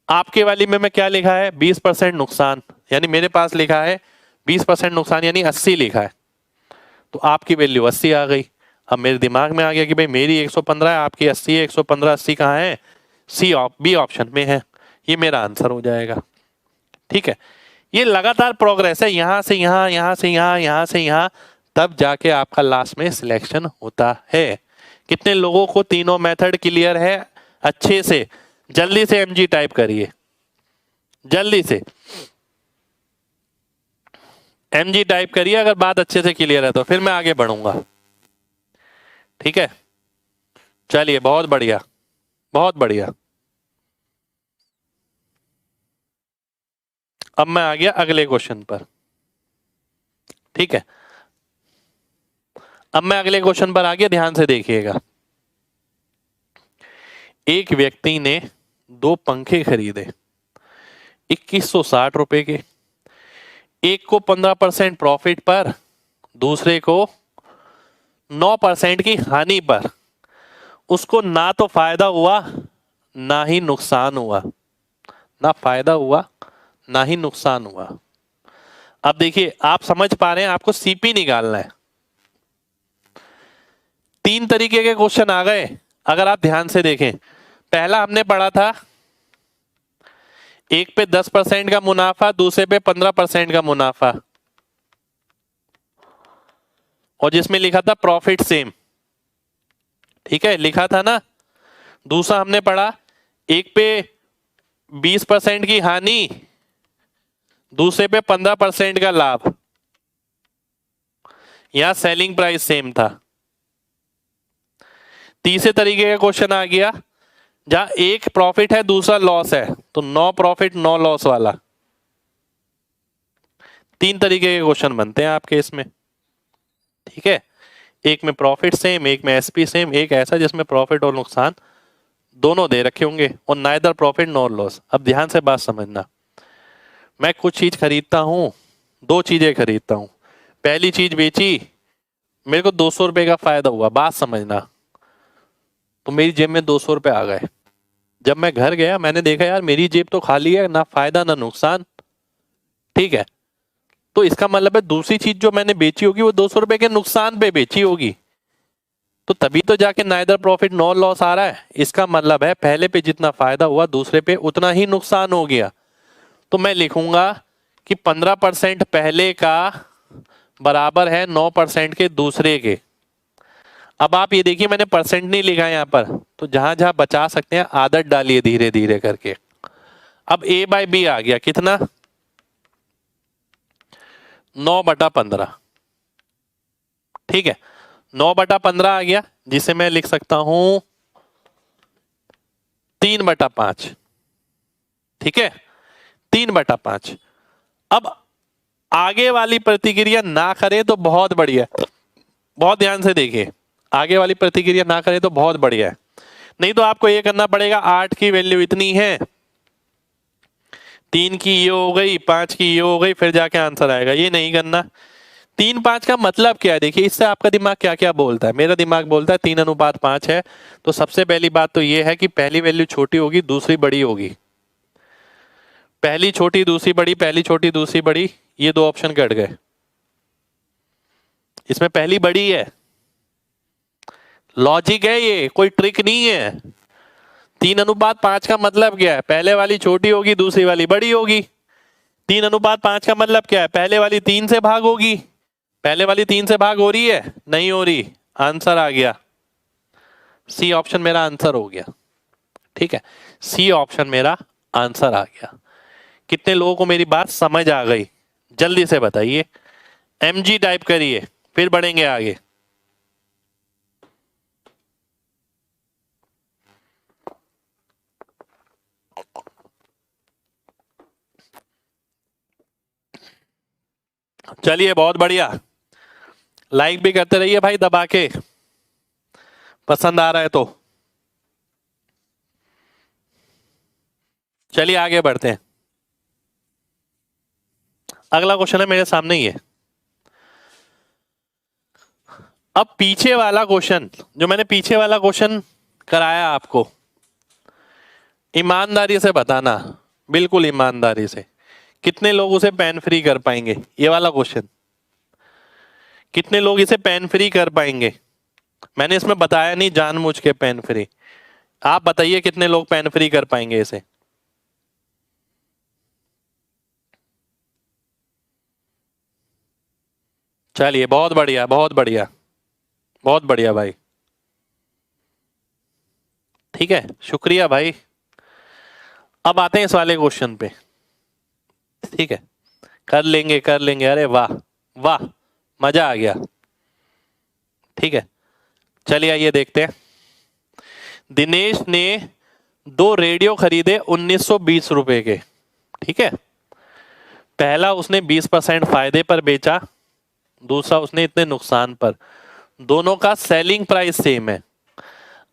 आपके वाली में मैं क्या लिखा है, 20% नुकसान, यानी मेरे पास लिखा है 20% नुकसान यानी 80 लिखा है, तो आपकी वैल्यू 80 आ गई। अब मेरे दिमाग में आ गया कि भाई मेरी 115 है, आपकी 80 है, 115 80 कहाँ है, बी ऑप्शन में है, ये मेरा आंसर हो जाएगा। ठीक है, ये लगातार प्रोग्रेस है, यहां से यहां, यहां से यहां, यहां से यहां, तब जाके आपका लास्ट में सिलेक्शन होता है। कितने लोगों को तीनों मेथड क्लियर है अच्छे से? जल्दी से एमजी टाइप करिए, जल्दी से एमजी टाइप करिए अगर बात अच्छे से क्लियर है तो, फिर मैं आगे बढ़ूंगा। ठीक है, चलिए बहुत बढ़िया, बहुत बढ़िया। अब मैं आ गया अगले क्वेश्चन पर। ठीक है, अब मैं अगले क्वेश्चन पर आ गया, ध्यान से देखिएगा। एक व्यक्ति ने 2 पंखे खरीदे 2160 रुपए के, एक को 15% प्रॉफिट पर, दूसरे को 9% की हानि पर। उसको ना तो फायदा हुआ ना ही नुकसान हुआ, ना फायदा हुआ ना ही नुकसान हुआ। अब देखिए आप समझ पा रहे हैं, आपको सीपी निकालना है। 3 तरीके के क्वेश्चन आ गए अगर आप ध्यान से देखें। पहला हमने पढ़ा था एक पे 10% का मुनाफा, दूसरे पे 15% का मुनाफा, और जिसमें लिखा था प्रॉफिट सेम। ठीक है, लिखा था ना। दूसरा हमने पढ़ा एक पे 20% की हानि, दूसरे पे 15% का लाभ, यहां सेलिंग प्राइस सेम था। तीसरे तरीके का क्वेश्चन आ गया जहां एक प्रॉफिट है दूसरा लॉस है, तो 9 प्रॉफिट 9 लॉस वाला। 3 तरीके के क्वेश्चन बनते हैं आपके इसमें। ठीक है, एक में प्रॉफिट सेम, एक में एसपी सेम, एक ऐसा जिसमें प्रॉफिट और नुकसान दोनों दे रखे होंगे, और नाइदर प्रॉफिट नॉर लॉस। अब ध्यान से बात समझना, मैं कुछ चीज खरीदता हूं, 2 चीजें खरीदता हूं, पहली चीज बेची, मेरे को 200 रुपए का फायदा हुआ, बात समझना, तो मेरी जेब में 200 रुपए आ गए। जब मैं घर गया मैंने देखा यार मेरी जेब तो खाली है, ना फायदा ना नुकसान। ठीक है, तो इसका मतलब है दूसरी चीज जो मैंने बेची होगी वो 200 रुपए के नुकसान पे बेची होगी, तो तभी तो जाके नाइदर प्रॉफिट नॉर लॉस आ रहा है। इसका मतलब है पहले पे जितना फायदा हुआ दूसरे पे उतना ही नुकसान हो गया। तो मैं लिखूंगा कि 15% पहले का बराबर है 9% के दूसरे के। अब आप ये देखिए मैंने परसेंट नहीं लिखा है यहां पर, तो जहां जहां बचा सकते हैं आदत डालिए धीरे धीरे करके। अब ए बाय बी आ गया कितना, 9/15। ठीक है, 9/15 आ गया, जिसे मैं लिख सकता हूं 3/5। ठीक है, 3/5। अब आगे वाली प्रतिक्रिया ना करें तो बहुत बढ़िया, बहुत ध्यान से देखिए, आगे वाली प्रतिक्रिया ना करें तो बहुत बढ़िया है। नहीं तो आपको ये करना पड़ेगा 8 की वैल्यू इतनी है, 3 की ये हो गई, 5 की ये हो गई, फिर जाके आंसर आएगा। ये नहीं करना। 3/5 का मतलब क्या है, देखिए इससे आपका दिमाग क्या क्या बोलता है। मेरा दिमाग बोलता है 3:5 है, तो सबसे पहली बात तो ये है कि पहली वैल्यू छोटी होगी दूसरी बड़ी होगी, पहली छोटी दूसरी बड़ी, पहली छोटी दूसरी बड़ी, ये 2 ऑप्शन कट गए। इसमें पहली बड़ी है, लॉजिक है, ये कोई ट्रिक नहीं है। 3:5 का मतलब क्या है, पहले वाली छोटी होगी दूसरी वाली बड़ी होगी। 3:5 का मतलब क्या है, पहले वाली 3 से भाग होगी, पहले वाली 3 से भाग हो रही है, नहीं हो रही, आंसर आ गया। सी ऑप्शन मेरा आंसर हो गया। ठीक है, सी ऑप्शन मेरा आंसर आ गया। कितने लोगों को मेरी बात समझ आ गई, जल्दी से बताइए, एमजी टाइप करिए, फिर बढ़ेंगे आगे। चलिए बहुत बढ़िया, लाइक भी करते रहिए भाई दबा के, पसंद आ रहा है तो। चलिए आगे बढ़ते हैं। अगला क्वेश्चन है मेरे सामने ही है। अब पीछे वाला क्वेश्चन, जो मैंने पीछे वाला क्वेश्चन कराया आपको, ईमानदारी से बताना, बिल्कुल ईमानदारी से, कितने लोग उसे पेन फ्री कर पाएंगे? ये वाला क्वेश्चन कितने लोग इसे पेन फ्री कर पाएंगे? मैंने इसमें बताया नहीं जानबूझ के पेन फ्री। आप बताइए कितने लोग पेन फ्री कर पाएंगे इसे? चलिए बहुत बढ़िया, बहुत बढ़िया, बहुत बढ़िया भाई, ठीक है, शुक्रिया भाई। अब आते हैं इस वाले क्वेश्चन पे, ठीक है, कर लेंगे कर लेंगे, अरे वाह वाह, मजा आ गया। ठीक है, चलिए आइए देखते हैं। दिनेश ने 2 रेडियो खरीदे 1920 रुपए के, ठीक है। पहला उसने 20% फायदे पर बेचा, दूसरा उसने इतने नुकसान पर। दोनों का सेलिंग प्राइस सेम है।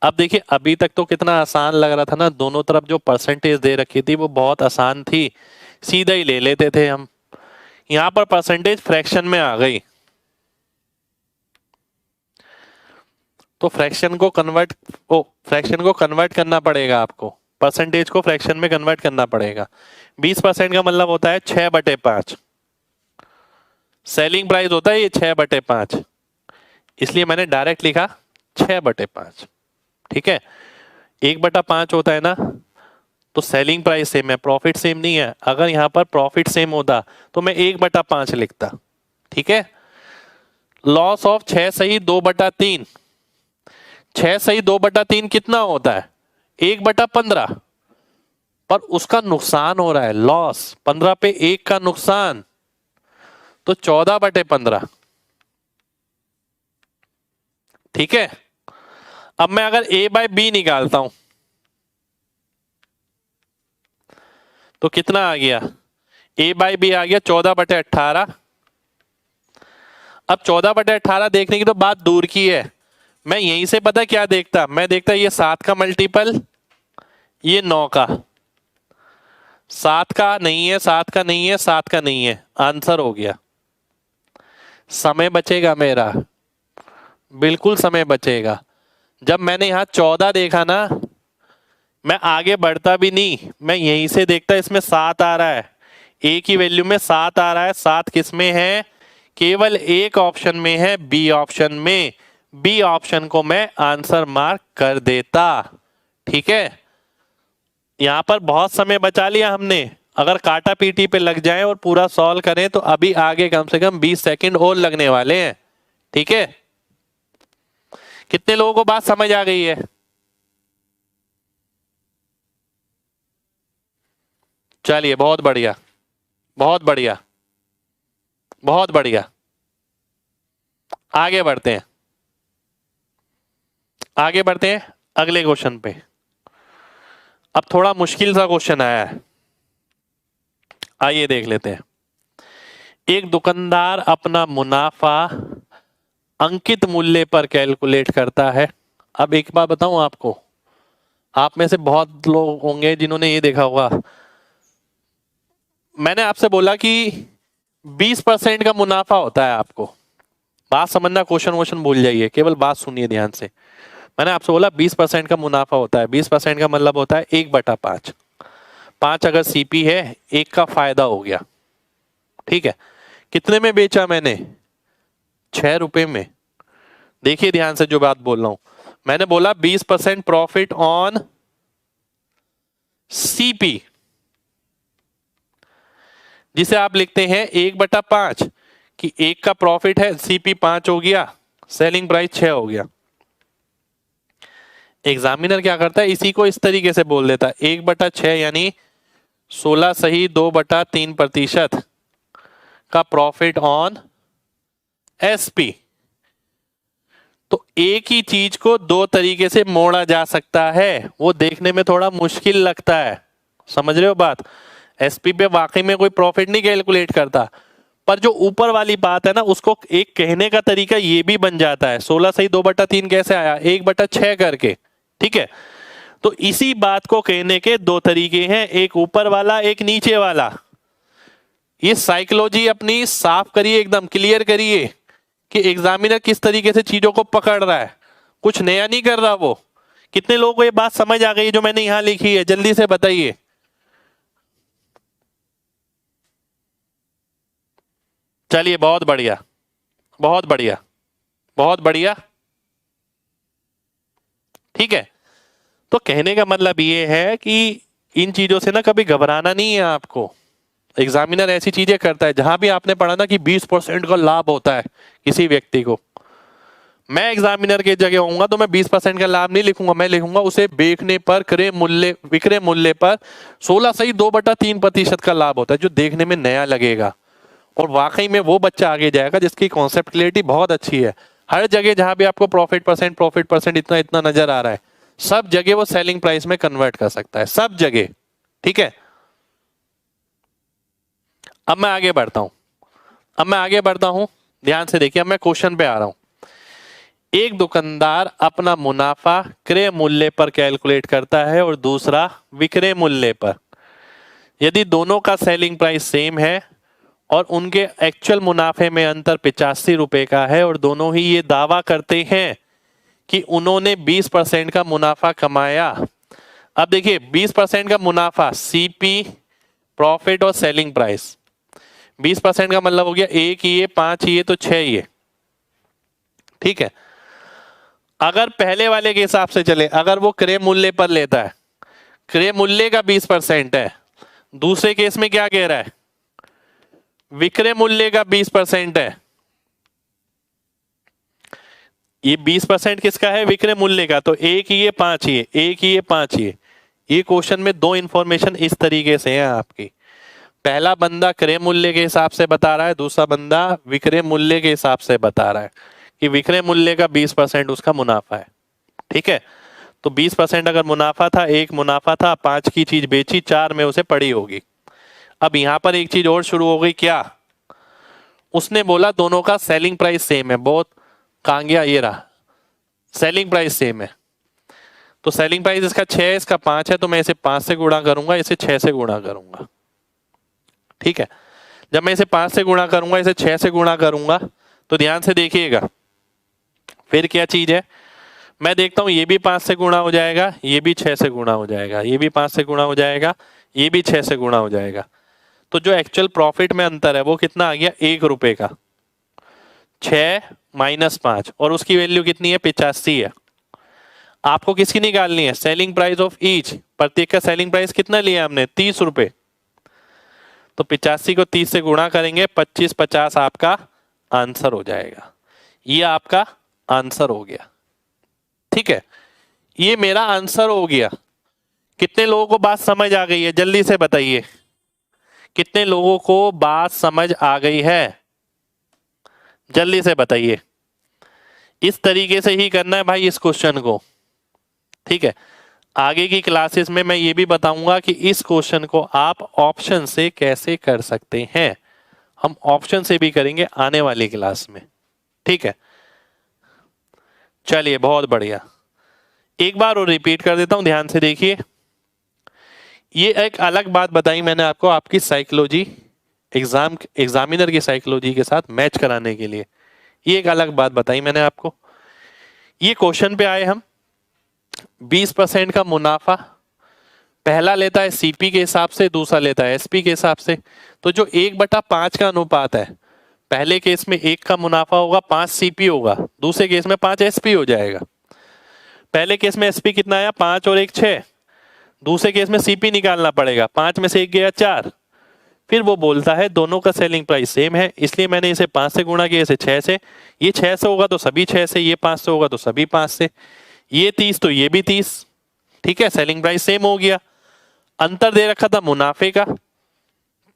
अब देखिए अभी तक तो कितना आसान लग रहा था ना, दोनों तरफ जो परसेंटेज दे रखी थी वो बहुत आसान थी, सीधा ही ले लेते थे हम। यहां पर परसेंटेज फ्रैक्शन में आ गई, तो फ्रैक्शन को कन्वर्ट करना पड़ेगा आपको, परसेंटेज को फ्रैक्शन में कन्वर्ट करना पड़ेगा। 20% का मतलब होता है 6/5, सेलिंग प्राइस होता है ये 6/5, इसलिए मैंने डायरेक्ट लिखा 6/5, ठीक है। 1/5 होता है ना, तो सेलिंग प्राइस सेम है, प्रॉफिट सेम नहीं है। अगर यहां पर प्रॉफिट सेम होता तो मैं 1/5 लिखता, ठीक है। लॉस ऑफ 6 सही 2/3, 6 सही 2/3 कितना होता है? 1/15, पर उसका नुकसान हो रहा है, लॉस 15 पे 1 का नुकसान, तो 14/15, ठीक है। अब मैं अगर A/B निकालता हूं तो कितना आ गया? A/B आ गया 14/18। अब 14/18 देखने की तो बात दूर की है, मैं यहीं से पता क्या देखता, मैं देखता ये 7 का मल्टीपल, ये 9 का। 7 का नहीं है, 7 का नहीं है, 7 का नहीं है, आंसर हो गया। समय बचेगा मेरा, बिल्कुल समय बचेगा। जब मैंने यहां 14 देखा ना, मैं आगे बढ़ता भी नहीं, मैं यहीं से देखता इसमें 7 आ रहा है, ए की वैल्यू में 7 आ रहा है। 7 किस में है? केवल एक ऑप्शन में है, बी ऑप्शन में। बी ऑप्शन को मैं आंसर मार्क कर देता, ठीक है। यहां पर बहुत समय बचा लिया हमने। अगर काटा पीटी पे लग जाए और पूरा सॉल्व करें तो अभी आगे कम से कम 20 सेकंड और लगने वाले हैं, ठीक है। कितने लोगों को बात समझ आ गई है? चलिए बहुत बढ़िया, बहुत बढ़िया, बहुत बढ़िया। आगे बढ़ते हैं, आगे बढ़ते हैं अगले क्वेश्चन पे। अब थोड़ा मुश्किल सा क्वेश्चन आया है, आइए देख लेते हैं। एक दुकानदार अपना मुनाफा अंकित मूल्य पर कैलकुलेट करता है। अब एक बात बताऊं आपको, आप में से बहुत लोग होंगे जिन्होंने ये देखा होगा, मैंने आपसे बोला कि 20% का मुनाफा होता है आपको। बात समझना, क्वेश्चन भूल जाइए, केवल बात सुनिए ध्यान से। मैंने आपसे बोला 20% का मुनाफा होता है, 20% का मतलब होता है 1/5। 5 अगर सीपी है, 1 का फायदा हो गया, ठीक है। कितने में बेचा मैंने? 6 रुपए में। देखिए ध्यान से जो बात बोल रहा हूं, मैंने बोला 20% प्रॉफिट ऑन सीपी, जिसे आप लिखते हैं 1/5, कि 1 का प्रॉफिट है, सीपी 5 हो गया, सेलिंग प्राइस 6 हो गया। एग्जामिनर क्या करता है, इसी को इस तरीके से बोल देता है 1/6 यानी 16 सही 2/3% का प्रॉफिट ऑन एसपी। तो एक ही चीज को 2 तरीके से मोड़ा जा सकता है, वो देखने में थोड़ा मुश्किल लगता है, समझ रहे हो बात। एसपी पे वाकई में कोई प्रॉफिट नहीं कैलकुलेट करता, पर जो ऊपर वाली बात है ना, उसको एक कहने का तरीका ये भी बन जाता है, 16 सही 2/3 कैसे आया, 1/6 करके। ठीक है, तो इसी बात को कहने के दो तरीके हैं, एक ऊपर वाला एक नीचे वाला। ये साइकोलॉजी अपनी साफ करिए, एकदम क्लियर करिए कि एग्जामिनर किस तरीके से चीजों को पकड़ रहा है, कुछ नया नहीं कर रहा वो। कितने लोगों को ये बात समझ आ गई जो मैंने यहां लिखी है, जल्दी से बताइए। चलिए, बहुत बढ़िया, बहुत बढ़िया, बहुत बढ़िया। ठीक है, तो कहने का मतलब ये है कि इन चीजों से ना कभी घबराना नहीं है आपको। एग्जामिनर ऐसी चीजें करता है, जहां भी आपने पढ़ा ना कि 20% का लाभ होता है किसी व्यक्ति को, मैं एग्जामिनर की जगह होऊंगा तो मैं 20% का लाभ नहीं लिखूंगा, मैं लिखूंगा उसे बेचने पर क्रय मूल्य, विक्रय मूल्य पर 16 सही 2/3% का लाभ होता है, जो देखने में नया लगेगा। और वाकई में वो बच्चा आगे जाएगा जिसकी कॉन्सेप्ट क्लियरिटी बहुत अच्छी है। हर जगह जहां भी आपको प्रॉफिट परसेंट इतना इतना नजर आ रहा है, सब जगह वो सेलिंग प्राइस में कन्वर्ट कर सकता है, सब जगह। ठीक है, अब मैं आगे बढ़ता हूं, ध्यान से देखिए, अब मैं क्वेश्चन पे आ रहा हूं। एक दुकानदार अपना मुनाफा क्रय मूल्य पर कैलकुलेट करता है और दूसरा विक्रय मूल्य पर। यदि दोनों का सेलिंग प्राइस सेम है और उनके एक्चुअल मुनाफे में अंतर 85 रुपए का है और दोनों ही ये दावा करते हैं कि उन्होंने 20% का मुनाफा कमाया। अब देखिए, 20% का मुनाफा, सीपी, प्रॉफिट और सेलिंग प्राइस। 20% का मतलब हो गया 1 ये 5 ये तो 6 ये। ठीक है, अगर पहले वाले के हिसाब से चले, अगर वो क्रय मूल्य पर लेता है, क्रय मूल्य का 20% है, दूसरे केस में क्या कह रहा है, विक्रय मूल्य का 20% है। ये 20% किसका है, विक्रय मूल्य का, तो 1 ये 5 ये, 1 ये 5 ये क्वेश्चन में दो इंफॉर्मेशन इस तरीके से है आपकी। पहला बंदा क्रय मूल्य के हिसाब से बता रहा है, दूसरा बंदा विक्रय मूल्य के हिसाब से बता रहा है कि विक्रय मूल्य का 20% उसका मुनाफा है। ठीक है, तो 20% अगर मुनाफा था, एक मुनाफा था, 5 की चीज बेची, 4 में उसे पड़ी होगी। अब यहां पर एक चीज और शुरू हो गई, क्या, उसने बोला दोनों का सेलिंग प्राइस सेम है, बहुत कांगिया, ये रहा सेलिंग प्राइस सेम है। तो सेलिंग प्राइस इसका 6 है, इसका 5 है, तो मैं इसे 5 से गुणा करूंगा, इसे 6 से गुणा करूंगा। ठीक है, जब मैं इसे 5 से गुणा करूंगा, इसे 6 से गुणा करूंगा, तो ध्यान से देखिएगा फिर क्या चीज है, मैं देखता हूं ये भी 5 से गुणा हो जाएगा, ये भी 6 से गुणा हो जाएगा, ये भी 5 से गुणा हो जाएगा, ये भी 6 से गुणा हो जाएगा। तो जो एक्चुअल प्रॉफिट में अंतर है वो कितना आ गया, 1 रुपए का। 6 - 5 और उसकी वैल्यू कितनी है, 85 है। आपको किसकी निकालनी है, सेलिंग प्राइस ऑफ ईच। प्रत्येक का सेलिंग प्राइस कितना लिया हमने, 30 रुपए। तो 85 को 30 से गुणा करेंगे, 25 50 आपका आंसर हो जाएगा। ये आपका आंसर हो गया। ठीक है, ये मेरा आंसर हो गया। कितने लोगों को बात समझ आ गई है, जल्दी से बताइए, कितने लोगों को बात समझ आ गई है, जल्दी से बताइए। इस तरीके से ही करना है भाई इस क्वेश्चन को। ठीक है, आगे की क्लासेस में मैं ये भी बताऊंगा कि इस क्वेश्चन को आप ऑप्शन से कैसे कर सकते हैं। हम ऑप्शन से भी करेंगे आने वाली क्लास में। ठीक है, चलिए बहुत बढ़िया। एक बार और रिपीट कर देता हूं, ध्यान से देखिए। ये एक अलग बात बताई मैंने आपको, आपकी साइकोलॉजी एग्जामिनर की साइकोलॉजी के साथ मैच कराने के लिए ये एक अलग बात बताई मैंने आपको। ये क्वेश्चन पे आए हम, 20% का मुनाफा पहला लेता है सीपी के हिसाब से, दूसरा लेता है एसपी के हिसाब से। तो जो 1/5 का अनुपात है, पहले केस में 1 का मुनाफा होगा, 5 सीपी होगा, दूसरे केस में 5 एसपी हो जाएगा। पहले केस में एसपी कितना आया, 5 और 1 6, दूसरे केस में सीपी निकालना पड़ेगा, 5 में से 1 गया 4। फिर वो बोलता है दोनों का सेलिंग प्राइस सेम है, इसलिए मैंने इसे 5 से गुणा किया, इसे 6 से। ये 6 से होगा तो सभी 6 से, ये 5 से होगा तो सभी 5 से, ये 30 तो ये भी 30। ठीक है, सेलिंग प्राइस सेम हो गया। अंतर दे रखा था मुनाफे का,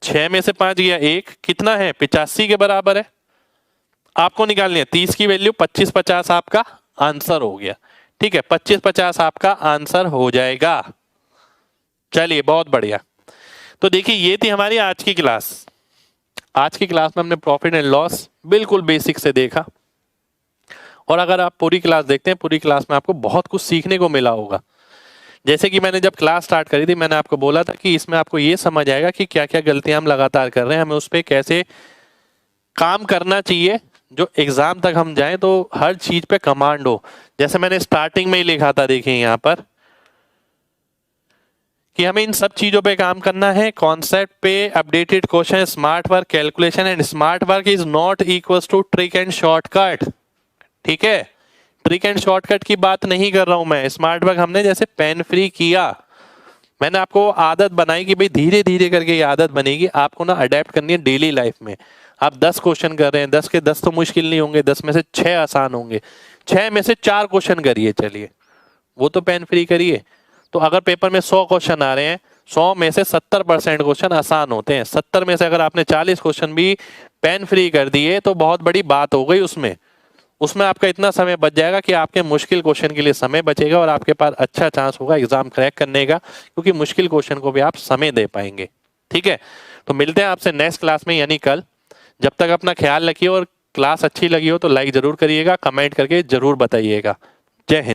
6 में से 5 गया 1, कितना है, 85 के बराबर है। आपको निकालनी है 30 की वैल्यू, 25 50 आपका आंसर हो गया। ठीक है, 25 50 आपका आंसर हो जाएगा। चलिए बहुत बढ़िया। तो देखिए, ये थी हमारी आज की क्लास। आज की क्लास में हमने प्रॉफिट एंड लॉस बिल्कुल बेसिक से देखा, और अगर आप पूरी क्लास देखते हैं, पूरी क्लास में आपको बहुत कुछ सीखने को मिला होगा। जैसे कि मैंने जब क्लास स्टार्ट करी थी, मैंने आपको बोला था कि इसमें आपको ये समझ आएगा कि क्या क्या गलतियां हम लगातार कर रहे हैं, हमें उस पर कैसे काम करना चाहिए, जो एग्जाम तक हम जाएं तो हर चीज पे कमांड हो। जैसे मैंने स्टार्टिंग में ही लिखा था, देखिए यहाँ पर, कि हमें इन सब चीजों पे काम करना है। कॉन्सेप्ट पे, updated question, smart work, calculation, and smart work is not equal to trick and shortcut. ठीक है, ट्रिक एंड शॉर्टकट की बात नहीं कर रहा हूं मैं। स्मार्ट वर्क हमने जैसे पेन फ्री किया, मैंने आपको आदत बनाई कि भाई धीरे धीरे करके ये आदत बनेगी, आपको ना अडेप्ट करनी है डेली लाइफ में। आप 10 क्वेश्चन कर रहे हैं, 10 के 10 तो मुश्किल नहीं होंगे, 10 में से 6 आसान होंगे, 6 में से 4 क्वेश्चन करिए, चलिए वो तो पेन फ्री करिए। तो अगर पेपर में 100 क्वेश्चन आ रहे हैं, 100 में से 70% क्वेश्चन आसान होते हैं। 70 में से अगर आपने 40 क्वेश्चन भी पेन फ्री कर दिए तो बहुत बड़ी बात हो गई। उसमें आपका इतना समय बच जाएगा कि आपके मुश्किल क्वेश्चन के लिए समय बचेगा और आपके पास अच्छा चांस होगा एग्जाम क्रैक करने का, क्योंकि मुश्किल क्वेश्चन को भी आप समय दे पाएंगे। ठीक है, तो मिलते हैं आपसे नेक्स्ट क्लास में, यानी कल। जब तक अपना ख्याल रखिए, और क्लास अच्छी लगी हो तो लाइक जरूर करिएगा, कमेंट करके जरूर बताइएगा। जय हिंद।